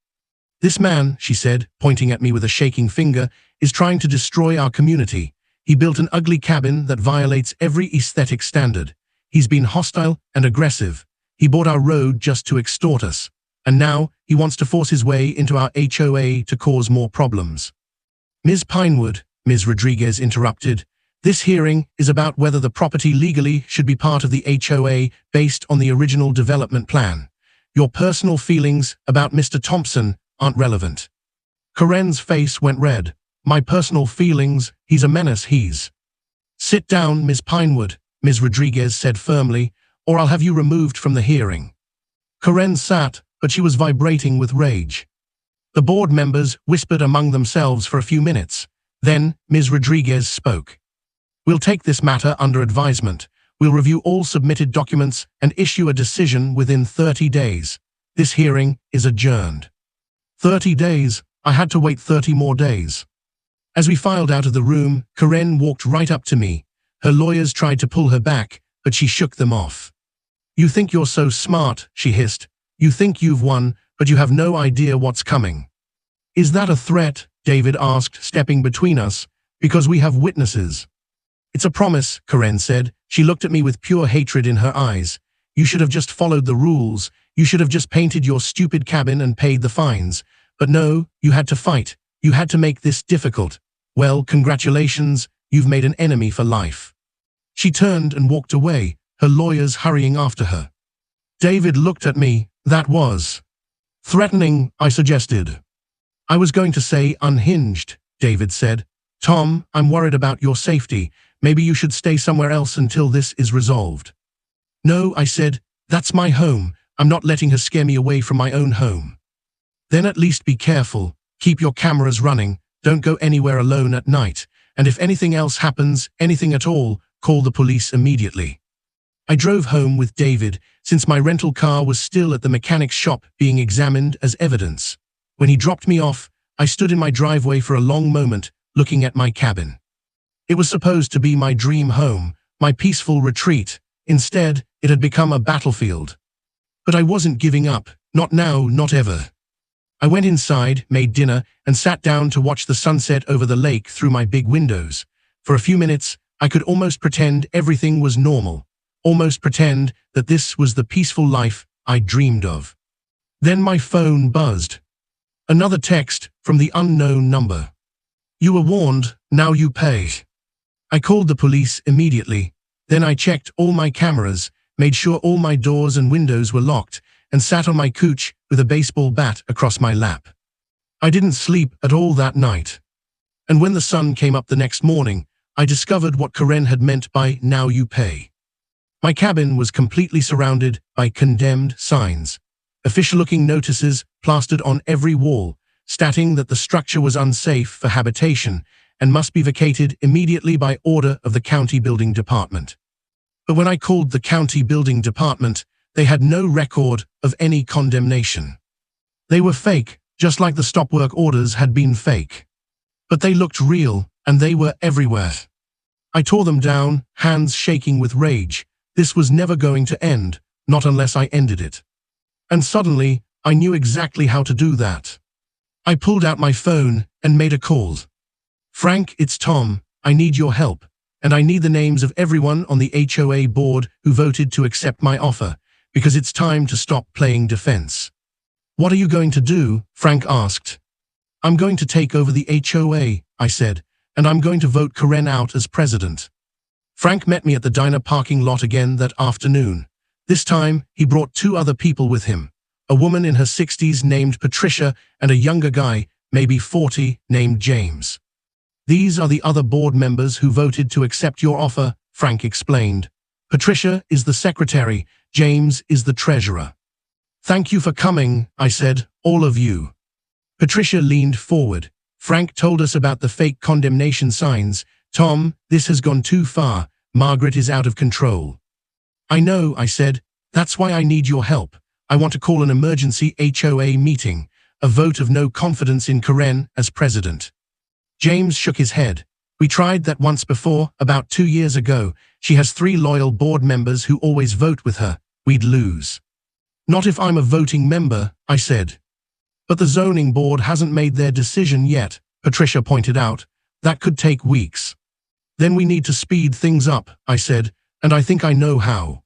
S1: This man, she said, pointing at me with a shaking finger, is trying to destroy our community. He built an ugly cabin that violates every aesthetic standard. He's been hostile and aggressive. He bought our road just to extort us. And now he wants to force his way into our HOA to cause more problems. Ms. Pinewood, Ms. Rodriguez interrupted, this hearing is about whether the property legally should be part of the HOA based on the original development plan. Your personal feelings about Mr. Thompson aren't relevant. Karen's face went red. My personal feelings, he's a menace, he's. Sit down, Ms. Pinewood, Ms. Rodriguez said firmly, or I'll have you removed from the hearing. Karen sat, but she was vibrating with rage. The board members whispered among themselves for a few minutes. Then Ms. Rodriguez spoke. We'll take this matter under advisement. We'll review all submitted documents and issue a decision within 30 days. This hearing is adjourned. 30 days? I had to wait 30 more days. As we filed out of the room, Karen walked right up to me. Her lawyers tried to pull her back, but she shook them off. You think you're so smart, she hissed. You think you've won, but you have no idea what's coming. Is that a threat? David asked, stepping between us. Because we have witnesses. It's a promise, Karen said. She looked at me with pure hatred in her eyes. You should have just followed the rules. You should have just painted your stupid cabin and paid the fines. But no, you had to fight. You had to make this difficult. Well, congratulations, you've made an enemy for life. She turned and walked away, her lawyers hurrying after her. David looked at me. That was threatening, I suggested. I was going to say unhinged, David said. Tom, I'm worried about your safety. Maybe you should stay somewhere else until this is resolved. No, I said, that's my home. I'm not letting her scare me away from my own home. Then at least be careful. Keep your cameras running. Don't go anywhere alone at night. And if anything else happens, anything at all, call the police immediately. I drove home with David, since my rental car was still at the mechanic's shop being examined as evidence. When he dropped me off, I stood in my driveway for a long moment, looking at my cabin. It was supposed to be my dream home, my peaceful retreat. Instead, it had become a battlefield. But I wasn't giving up, not now, not ever. I went inside, made dinner, and sat down to watch the sunset over the lake through my big windows. For a few minutes, I could almost pretend everything was normal, almost pretend that this was the peaceful life I dreamed of. Then my phone buzzed. Another text from the unknown number. You were warned, now you pay. I called the police immediately. Then I checked all my cameras, made sure all my doors and windows were locked, and sat on my couch with a baseball bat across my lap. I didn't sleep at all that night. And when the sun came up the next morning, I discovered what Karen had meant by now you pay. My cabin was completely surrounded by condemned signs, official-looking notices plastered on every wall, stating that the structure was unsafe for habitation and must be vacated immediately by order of the county building department. But when I called the county building department, they had no record of any condemnation. They were fake, just like the stop work orders had been fake. But they looked real, and they were everywhere. I tore them down, hands shaking with rage. This was never going to end, not unless I ended it. And suddenly, I knew exactly how to do that. I pulled out my phone and made a call. Frank, it's Tom. I need your help, and I need the names of everyone on the HOA board who voted to accept my offer, because it's time to stop playing defense. What are you going to do? Frank asked. I'm going to take over the HOA, I said, and I'm going to vote Karen out as president. Frank met me at the diner parking lot again that afternoon. This time, he brought 2 other people with him, a woman in her 60s named Patricia and a younger guy, maybe 40, named James. These are the other board members who voted to accept your offer, Frank explained. Patricia is the secretary, James is the treasurer. Thank you for coming, I said, all of you. Patricia leaned forward. Frank told us about the fake condemnation signs. Tom, this has gone too far. Margaret is out of control. I know, I said. That's why I need your help. I want to call an emergency HOA meeting, a vote of no confidence in Karen as president. James shook his head. We tried that once before, about 2 years ago. She has 3 loyal board members who always vote with her. We'd lose. Not if I'm a voting member, I said. But the zoning board hasn't made their decision yet, Patricia pointed out. That could take weeks. Then we need to speed things up, I said, and I think I know how.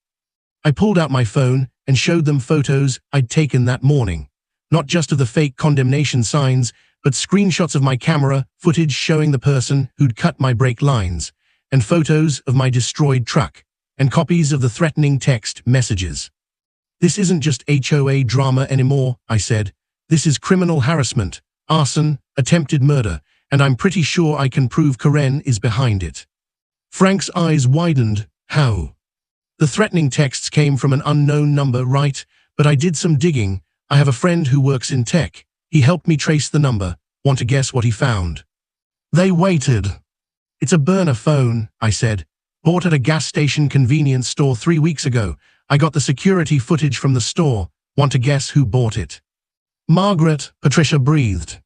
S1: I pulled out my phone and showed them photos I'd taken that morning. Not just of the fake condemnation signs, but screenshots of my camera footage showing the person who'd cut my brake lines, and photos of my destroyed truck, and copies of the threatening text messages. This isn't just HOA drama anymore, I said. This is criminal harassment, arson, attempted murder, and I'm pretty sure I can prove Karen is behind it. Frank's eyes widened. How? The threatening texts came from an unknown number, right? But I did some digging. I have a friend who works in tech. He helped me trace the number. Want to guess what he found? They waited. It's a burner phone, I said. Bought at a gas station convenience store 3 weeks ago. I got the security footage from the store. Want to guess who bought it? Margaret, Patricia breathed.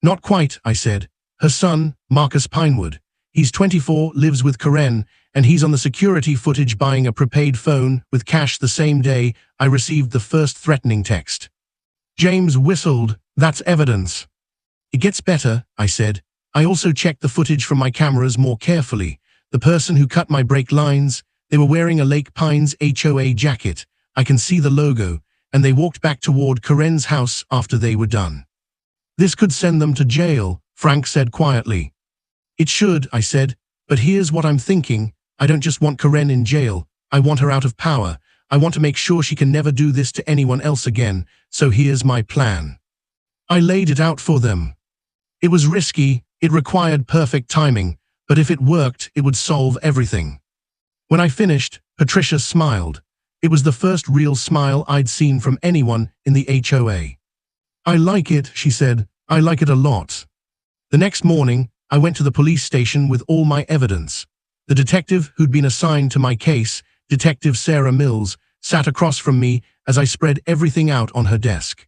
S1: Not quite, I said. Her son, Marcus Pinewood. He's 24, lives with Karen, and he's on the security footage buying a prepaid phone with cash the same day I received the first threatening text. James whistled. That's evidence. It gets better, I said. I also checked the footage from my cameras more carefully. The person who cut my brake lines, they were wearing a Lake Pines HOA jacket. I can see the logo, and they walked back toward Karen's house after they were done. This could send them to jail, Frank said quietly. It should, I said, but here's what I'm thinking. I don't just want Karen in jail. I want her out of power. I want to make sure she can never do this to anyone else again, so here's my plan. I laid it out for them. It was risky, it required perfect timing, but if it worked, it would solve everything. When I finished, Patricia smiled. It was the first real smile I'd seen from anyone in the HOA. I like it, she said. I like it a lot. The next morning, I went to the police station with all my evidence. The detective who'd been assigned to my case, Detective Sarah Mills, sat across from me as I spread everything out on her desk.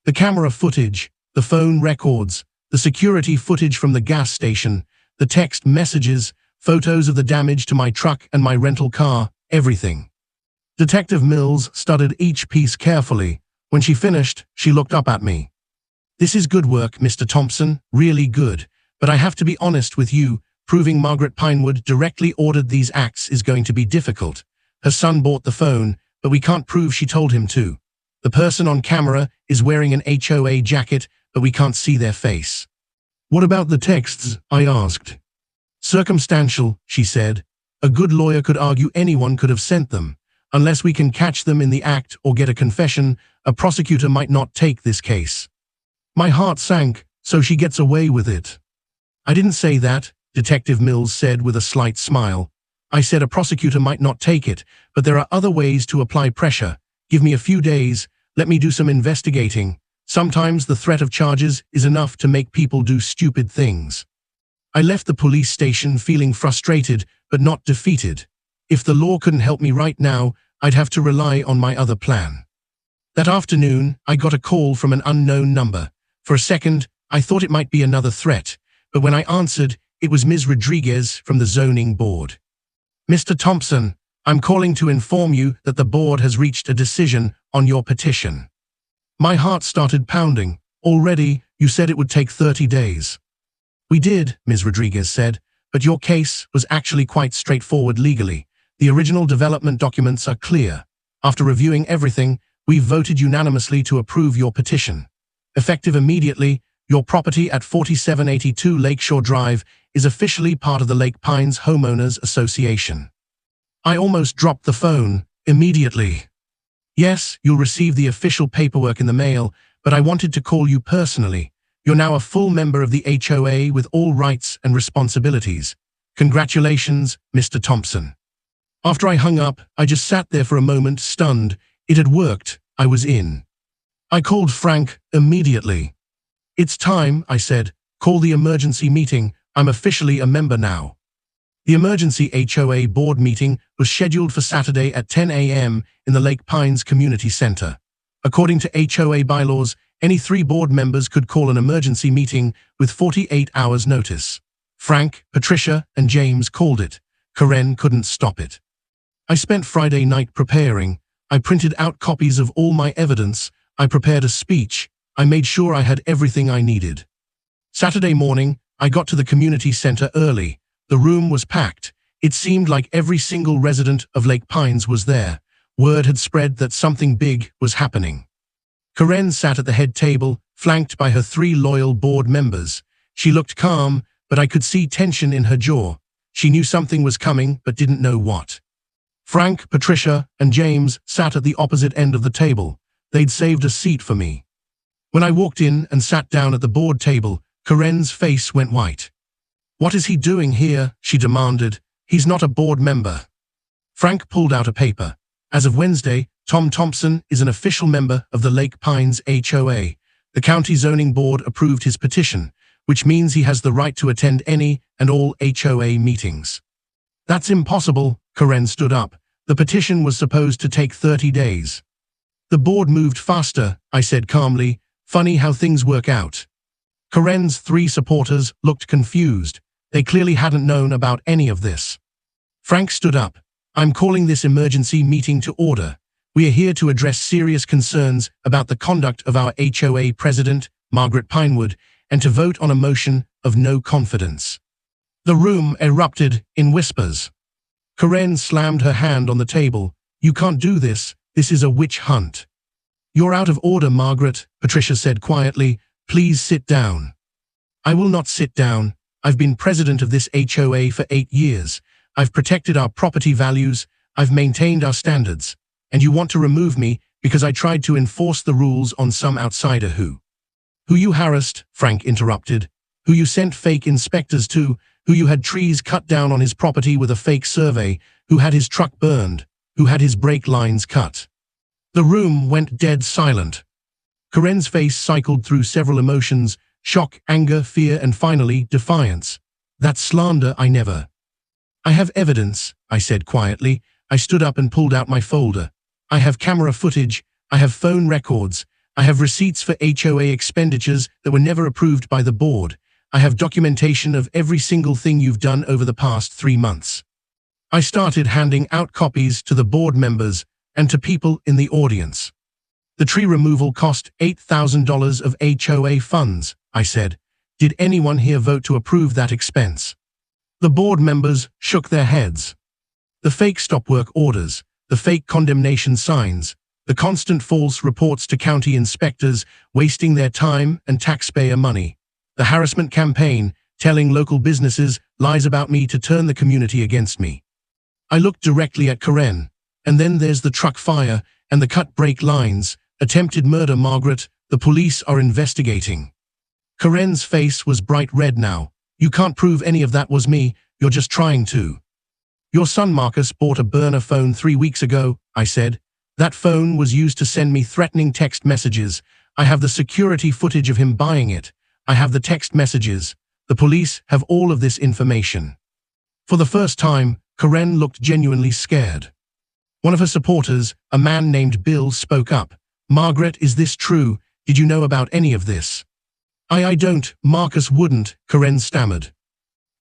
S1: The camera footage, the phone records, the security footage from the gas station, the text messages, photos of the damage to my truck and my rental car, everything. Detective Mills studied each piece carefully. When she finished, she looked up at me. This is good work, Mr. Thompson, really good. But I have to be honest with you, proving Margaret Pinewood directly ordered these acts is going to be difficult. Her son bought the phone, but we can't prove she told him to. The person on camera is wearing an HOA jacket, but we can't see their face. What about the texts? I asked. Circumstantial, she said. A good lawyer could argue anyone could have sent them. Unless we can catch them in the act or get a confession, a prosecutor might not take this case. My heart sank, so she gets away with it. I didn't say that, Detective Mills said with a slight smile. I said a prosecutor might not take it, but there are other ways to apply pressure. Give me a few days, let me do some investigating. Sometimes the threat of charges is enough to make people do stupid things. I left the police station feeling frustrated, but not defeated. If the law couldn't help me right now, I'd have to rely on my other plan. That afternoon, I got a call from an unknown number. For a second, I thought it might be another threat, but when I answered, it was Ms. Rodriguez from the zoning board. Mr. Thompson, I'm calling to inform you that the board has reached a decision on your petition. My heart started pounding. Already, you said it would take 30 days. We did, Ms. Rodriguez said, but your case was actually quite straightforward legally. The original development documents are clear. After reviewing everything, we've voted unanimously to approve your petition. Effective immediately, your property at 4782 Lakeshore Drive is officially part of the Lake Pines Homeowners Association. I almost dropped the phone immediately. Yes, you'll receive the official paperwork in the mail, but I wanted to call you personally. You're now a full member of the HOA with all rights and responsibilities. Congratulations, Mr. Thompson. After I hung up, I just sat there for a moment, stunned. It had worked. I was in. I called Frank immediately. It's time, I said. Call the emergency meeting. I'm officially a member now. The emergency HOA board meeting was scheduled for Saturday at 10 a.m. in the Lake Pines Community Center. According to HOA bylaws, any 3 board members could call an emergency meeting with 48 hours notice. Frank, Patricia, and James called it. Karen couldn't stop it. I spent Friday night preparing. I printed out copies of all my evidence. I prepared a speech. I made sure I had everything I needed. Saturday morning, I got to the community center early. The room was packed. It seemed like every single resident of Lake Pines was there. Word had spread that something big was happening. Karen sat at the head table, flanked by her 3 loyal board members. She looked calm, but I could see tension in her jaw. She knew something was coming, but didn't know what. Frank, Patricia, and James sat at the opposite end of the table. They'd saved a seat for me. When I walked in and sat down at the board table, Karen's face went white. What is he doing here? She demanded. He's not a board member. Frank pulled out a paper. As of Wednesday, Tom Thompson is an official member of the Lake Pines HOA. The county zoning board approved his petition, which means he has the right to attend any and all HOA meetings. That's impossible, Karen stood up. The petition was supposed to take 30 days. The board moved faster, I said calmly. Funny how things work out. Karen's 3 supporters looked confused. They clearly hadn't known about any of this. Frank stood up. I'm calling this emergency meeting to order. We are here to address serious concerns about the conduct of our HOA president, Margaret Pinewood, and to vote on a motion of no confidence. The room erupted in whispers. Karen slammed her hand on the table. You can't do this. This is a witch hunt. You're out of order, Margaret, Patricia said quietly. Please sit down. I will not sit down. I've been president of this HOA for 8 years. I've protected our property values. I've maintained our standards. And you want to remove me because I tried to enforce the rules on some outsider who you harassed, Frank interrupted, who you sent fake inspectors to, who you had trees cut down on his property with a fake survey, who had his truck burned, who had his brake lines cut. The room went dead silent. Karen's face cycled through several emotions: shock, anger, fear, and finally, defiance. That's slander. I have evidence, I said quietly. I stood up and pulled out my folder. I have camera footage. I have phone records. I have receipts for HOA expenditures that were never approved by the board. I have documentation of every single thing you've done over the past 3 months. I started handing out copies to the board members and to people in the audience. The tree removal cost $8,000 of HOA funds, I said. Did anyone here vote to approve that expense? The board members shook their heads. The fake stop work orders, the fake condemnation signs, the constant false reports to county inspectors wasting their time and taxpayer money. The harassment campaign, telling local businesses lies about me to turn the community against me. I looked directly at Karen, and then there's the truck fire and the cut brake lines, attempted murder. Margaret, the police are investigating. Karen's face was bright red now. You can't prove any of that was me, you're just trying to. Your son Marcus bought a burner phone 3 weeks ago, I said. That phone was used to send me threatening text messages. I have the security footage of him buying it. I have the text messages. The police have all of this information. For the first time, Karen looked genuinely scared. One of her supporters, a man named Bill, spoke up. Margaret, is this true? Did you know about any of this? I don't. Marcus wouldn't, Karen stammered.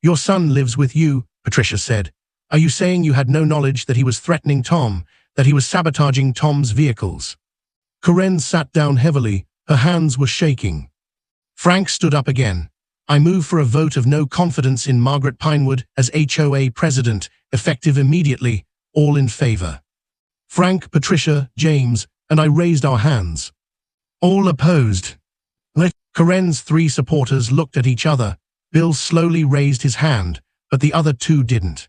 S1: Your son lives with you, Patricia said. Are you saying you had no knowledge that he was threatening Tom, that he was sabotaging Tom's vehicles? Karen sat down heavily, her hands were shaking. Frank stood up again. I move for a vote of no confidence in Margaret Pinewood as HOA president, effective immediately. All in favor. Frank, Patricia, James, and I raised our hands. All opposed. Karen's 3 supporters looked at each other. Bill slowly raised his hand, but the other 2 didn't.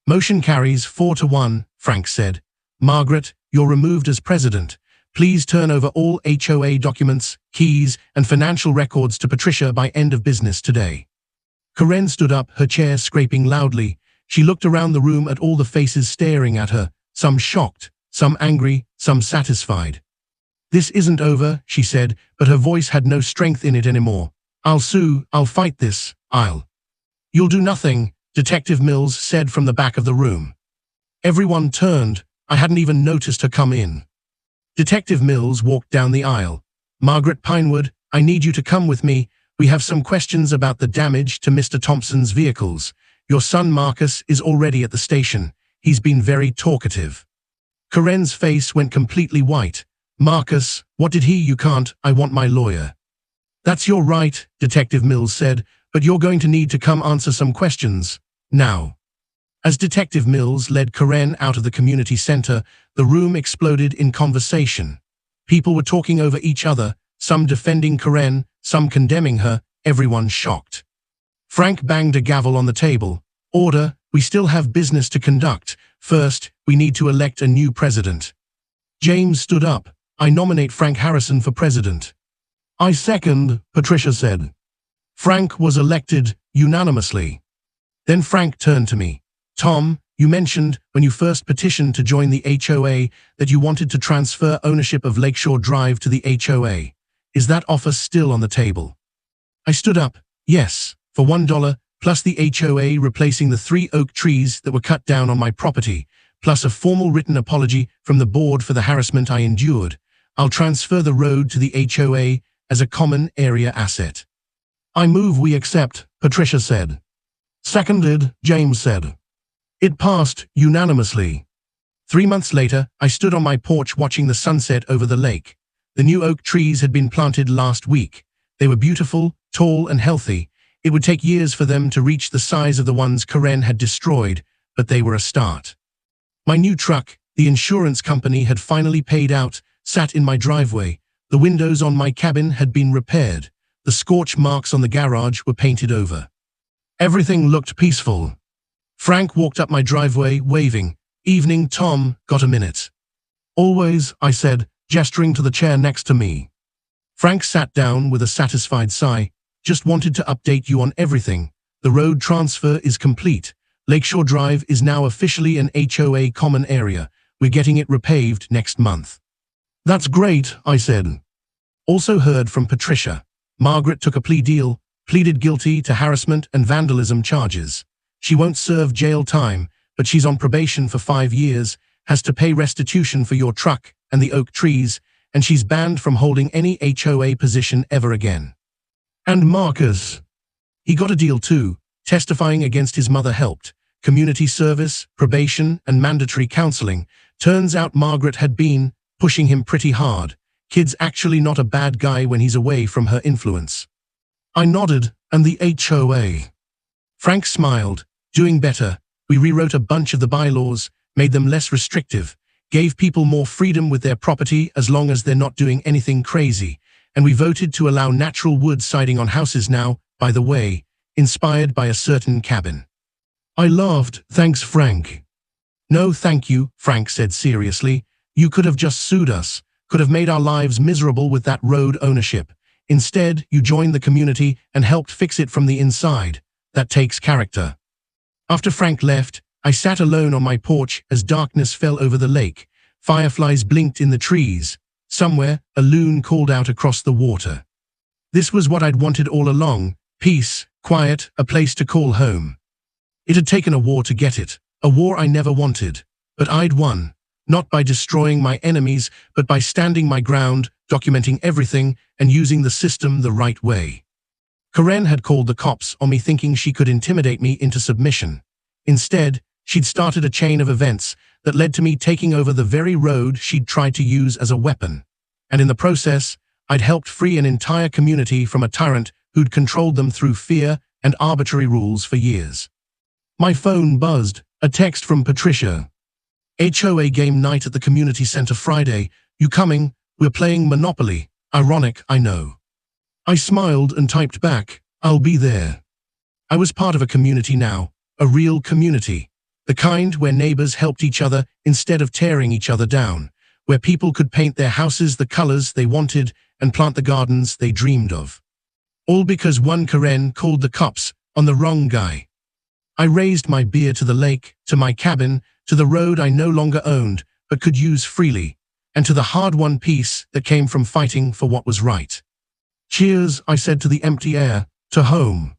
S1: Motion carries 4-1, Frank said. Margaret, you're removed as president. Please turn over all HOA documents, keys, and financial records to Patricia by end of business today. Karen stood up, her chair scraping loudly. She looked around the room at all the faces staring at her, some shocked, some angry, some satisfied. This isn't over, she said, but her voice had no strength in it anymore. I'll sue, I'll fight this, You'll do nothing, Detective Mills said from the back of the room. Everyone turned. I hadn't even noticed her come in. Detective Mills walked down the aisle. Margaret Pinewood, I need you to come with me. We have some questions about the damage to Mr. Thompson's vehicles. Your son Marcus is already at the station. He's been very talkative. Karen's face went completely white. Marcus, what did he? You can't. I want my lawyer. That's your right, Detective Mills said, but you're going to need to come answer some questions. Now. As Detective Mills led Karen out of the community center, the room exploded in conversation. People were talking over each other, some defending Karen, some condemning her, everyone shocked. Frank banged a gavel on the table. Order, we still have business to conduct. First, we need to elect a new president. James stood up. I nominate Frank Harrison for president. I second, Patricia said. Frank was elected unanimously. Then Frank turned to me. Tom, you mentioned when you first petitioned to join the HOA that you wanted to transfer ownership of Lakeshore Drive to the HOA. Is that offer still on the table? I stood up. Yes, for $1, plus the HOA replacing the 3 oak trees that were cut down on my property, plus a formal written apology from the board for the harassment I endured. I'll transfer the road to the HOA as a common area asset. I move we accept, Patricia said. Seconded, James said. It passed unanimously. 3 months later, I stood on my porch watching the sunset over the lake. The new oak trees had been planted last week. They were beautiful, tall, and healthy. It would take years for them to reach the size of the ones Karen had destroyed, but they were a start. My new truck, the insurance company had finally paid out, sat in my driveway. The windows on my cabin had been repaired. The scorch marks on the garage were painted over. Everything looked peaceful. Frank walked up my driveway, waving. Evening, Tom, got a minute? Always, I said, gesturing to the chair next to me. Frank sat down with a satisfied sigh. Just wanted to update you on everything. The road transfer is complete. Lakeshore Drive is now officially an HOA common area. We're getting it repaved next month. That's great, I said. Also heard from Patricia. Margaret took a plea deal, pleaded guilty to harassment and vandalism charges. She won't serve jail time, but she's on probation for 5 years, has to pay restitution for your truck and the oak trees, and she's banned from holding any HOA position ever again. And Marcus. He got a deal too. Testifying against his mother helped. Community service, probation, and mandatory counseling. Turns out Margaret had been pushing him pretty hard. Kid's actually not a bad guy when he's away from her influence. I nodded, and the HOA. Frank smiled. Doing better, we rewrote a bunch of the bylaws, made them less restrictive, gave people more freedom with their property as long as they're not doing anything crazy, and we voted to allow natural wood siding on houses now, by the way, inspired by a certain cabin. I laughed. Thanks, Frank. No, thank you, Frank said seriously. You could have just sued us, could have made our lives miserable with that road ownership. Instead, you joined the community and helped fix it from the inside. That takes character. After Frank left, I sat alone on my porch as darkness fell over the lake. Fireflies blinked in the trees. Somewhere, a loon called out across the water. This was what I'd wanted all along: peace, quiet, a place to call home. It had taken a war to get it, a war I never wanted, but I'd won, not by destroying my enemies, but by standing my ground, documenting everything, and using the system the right way. Karen had called the cops on me thinking she could intimidate me into submission. Instead, she'd started a chain of events that led to me taking over the very road she'd tried to use as a weapon. And in the process, I'd helped free an entire community from a tyrant who'd controlled them through fear and arbitrary rules for years. My phone buzzed, a text from Patricia. HOA game night at the community center Friday. You coming? We're playing Monopoly. Ironic, I know. I smiled and typed back, I'll be there. I was part of a community now, a real community. The kind where neighbors helped each other instead of tearing each other down, where people could paint their houses the colors they wanted and plant the gardens they dreamed of. All because one Karen called the cops on the wrong guy. I raised my beer to the lake, to my cabin, to the road I no longer owned but could use freely, and to the hard-won peace that came from fighting for what was right. Cheers, I said to the empty air, to home.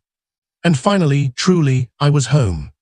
S1: And finally, truly, I was home.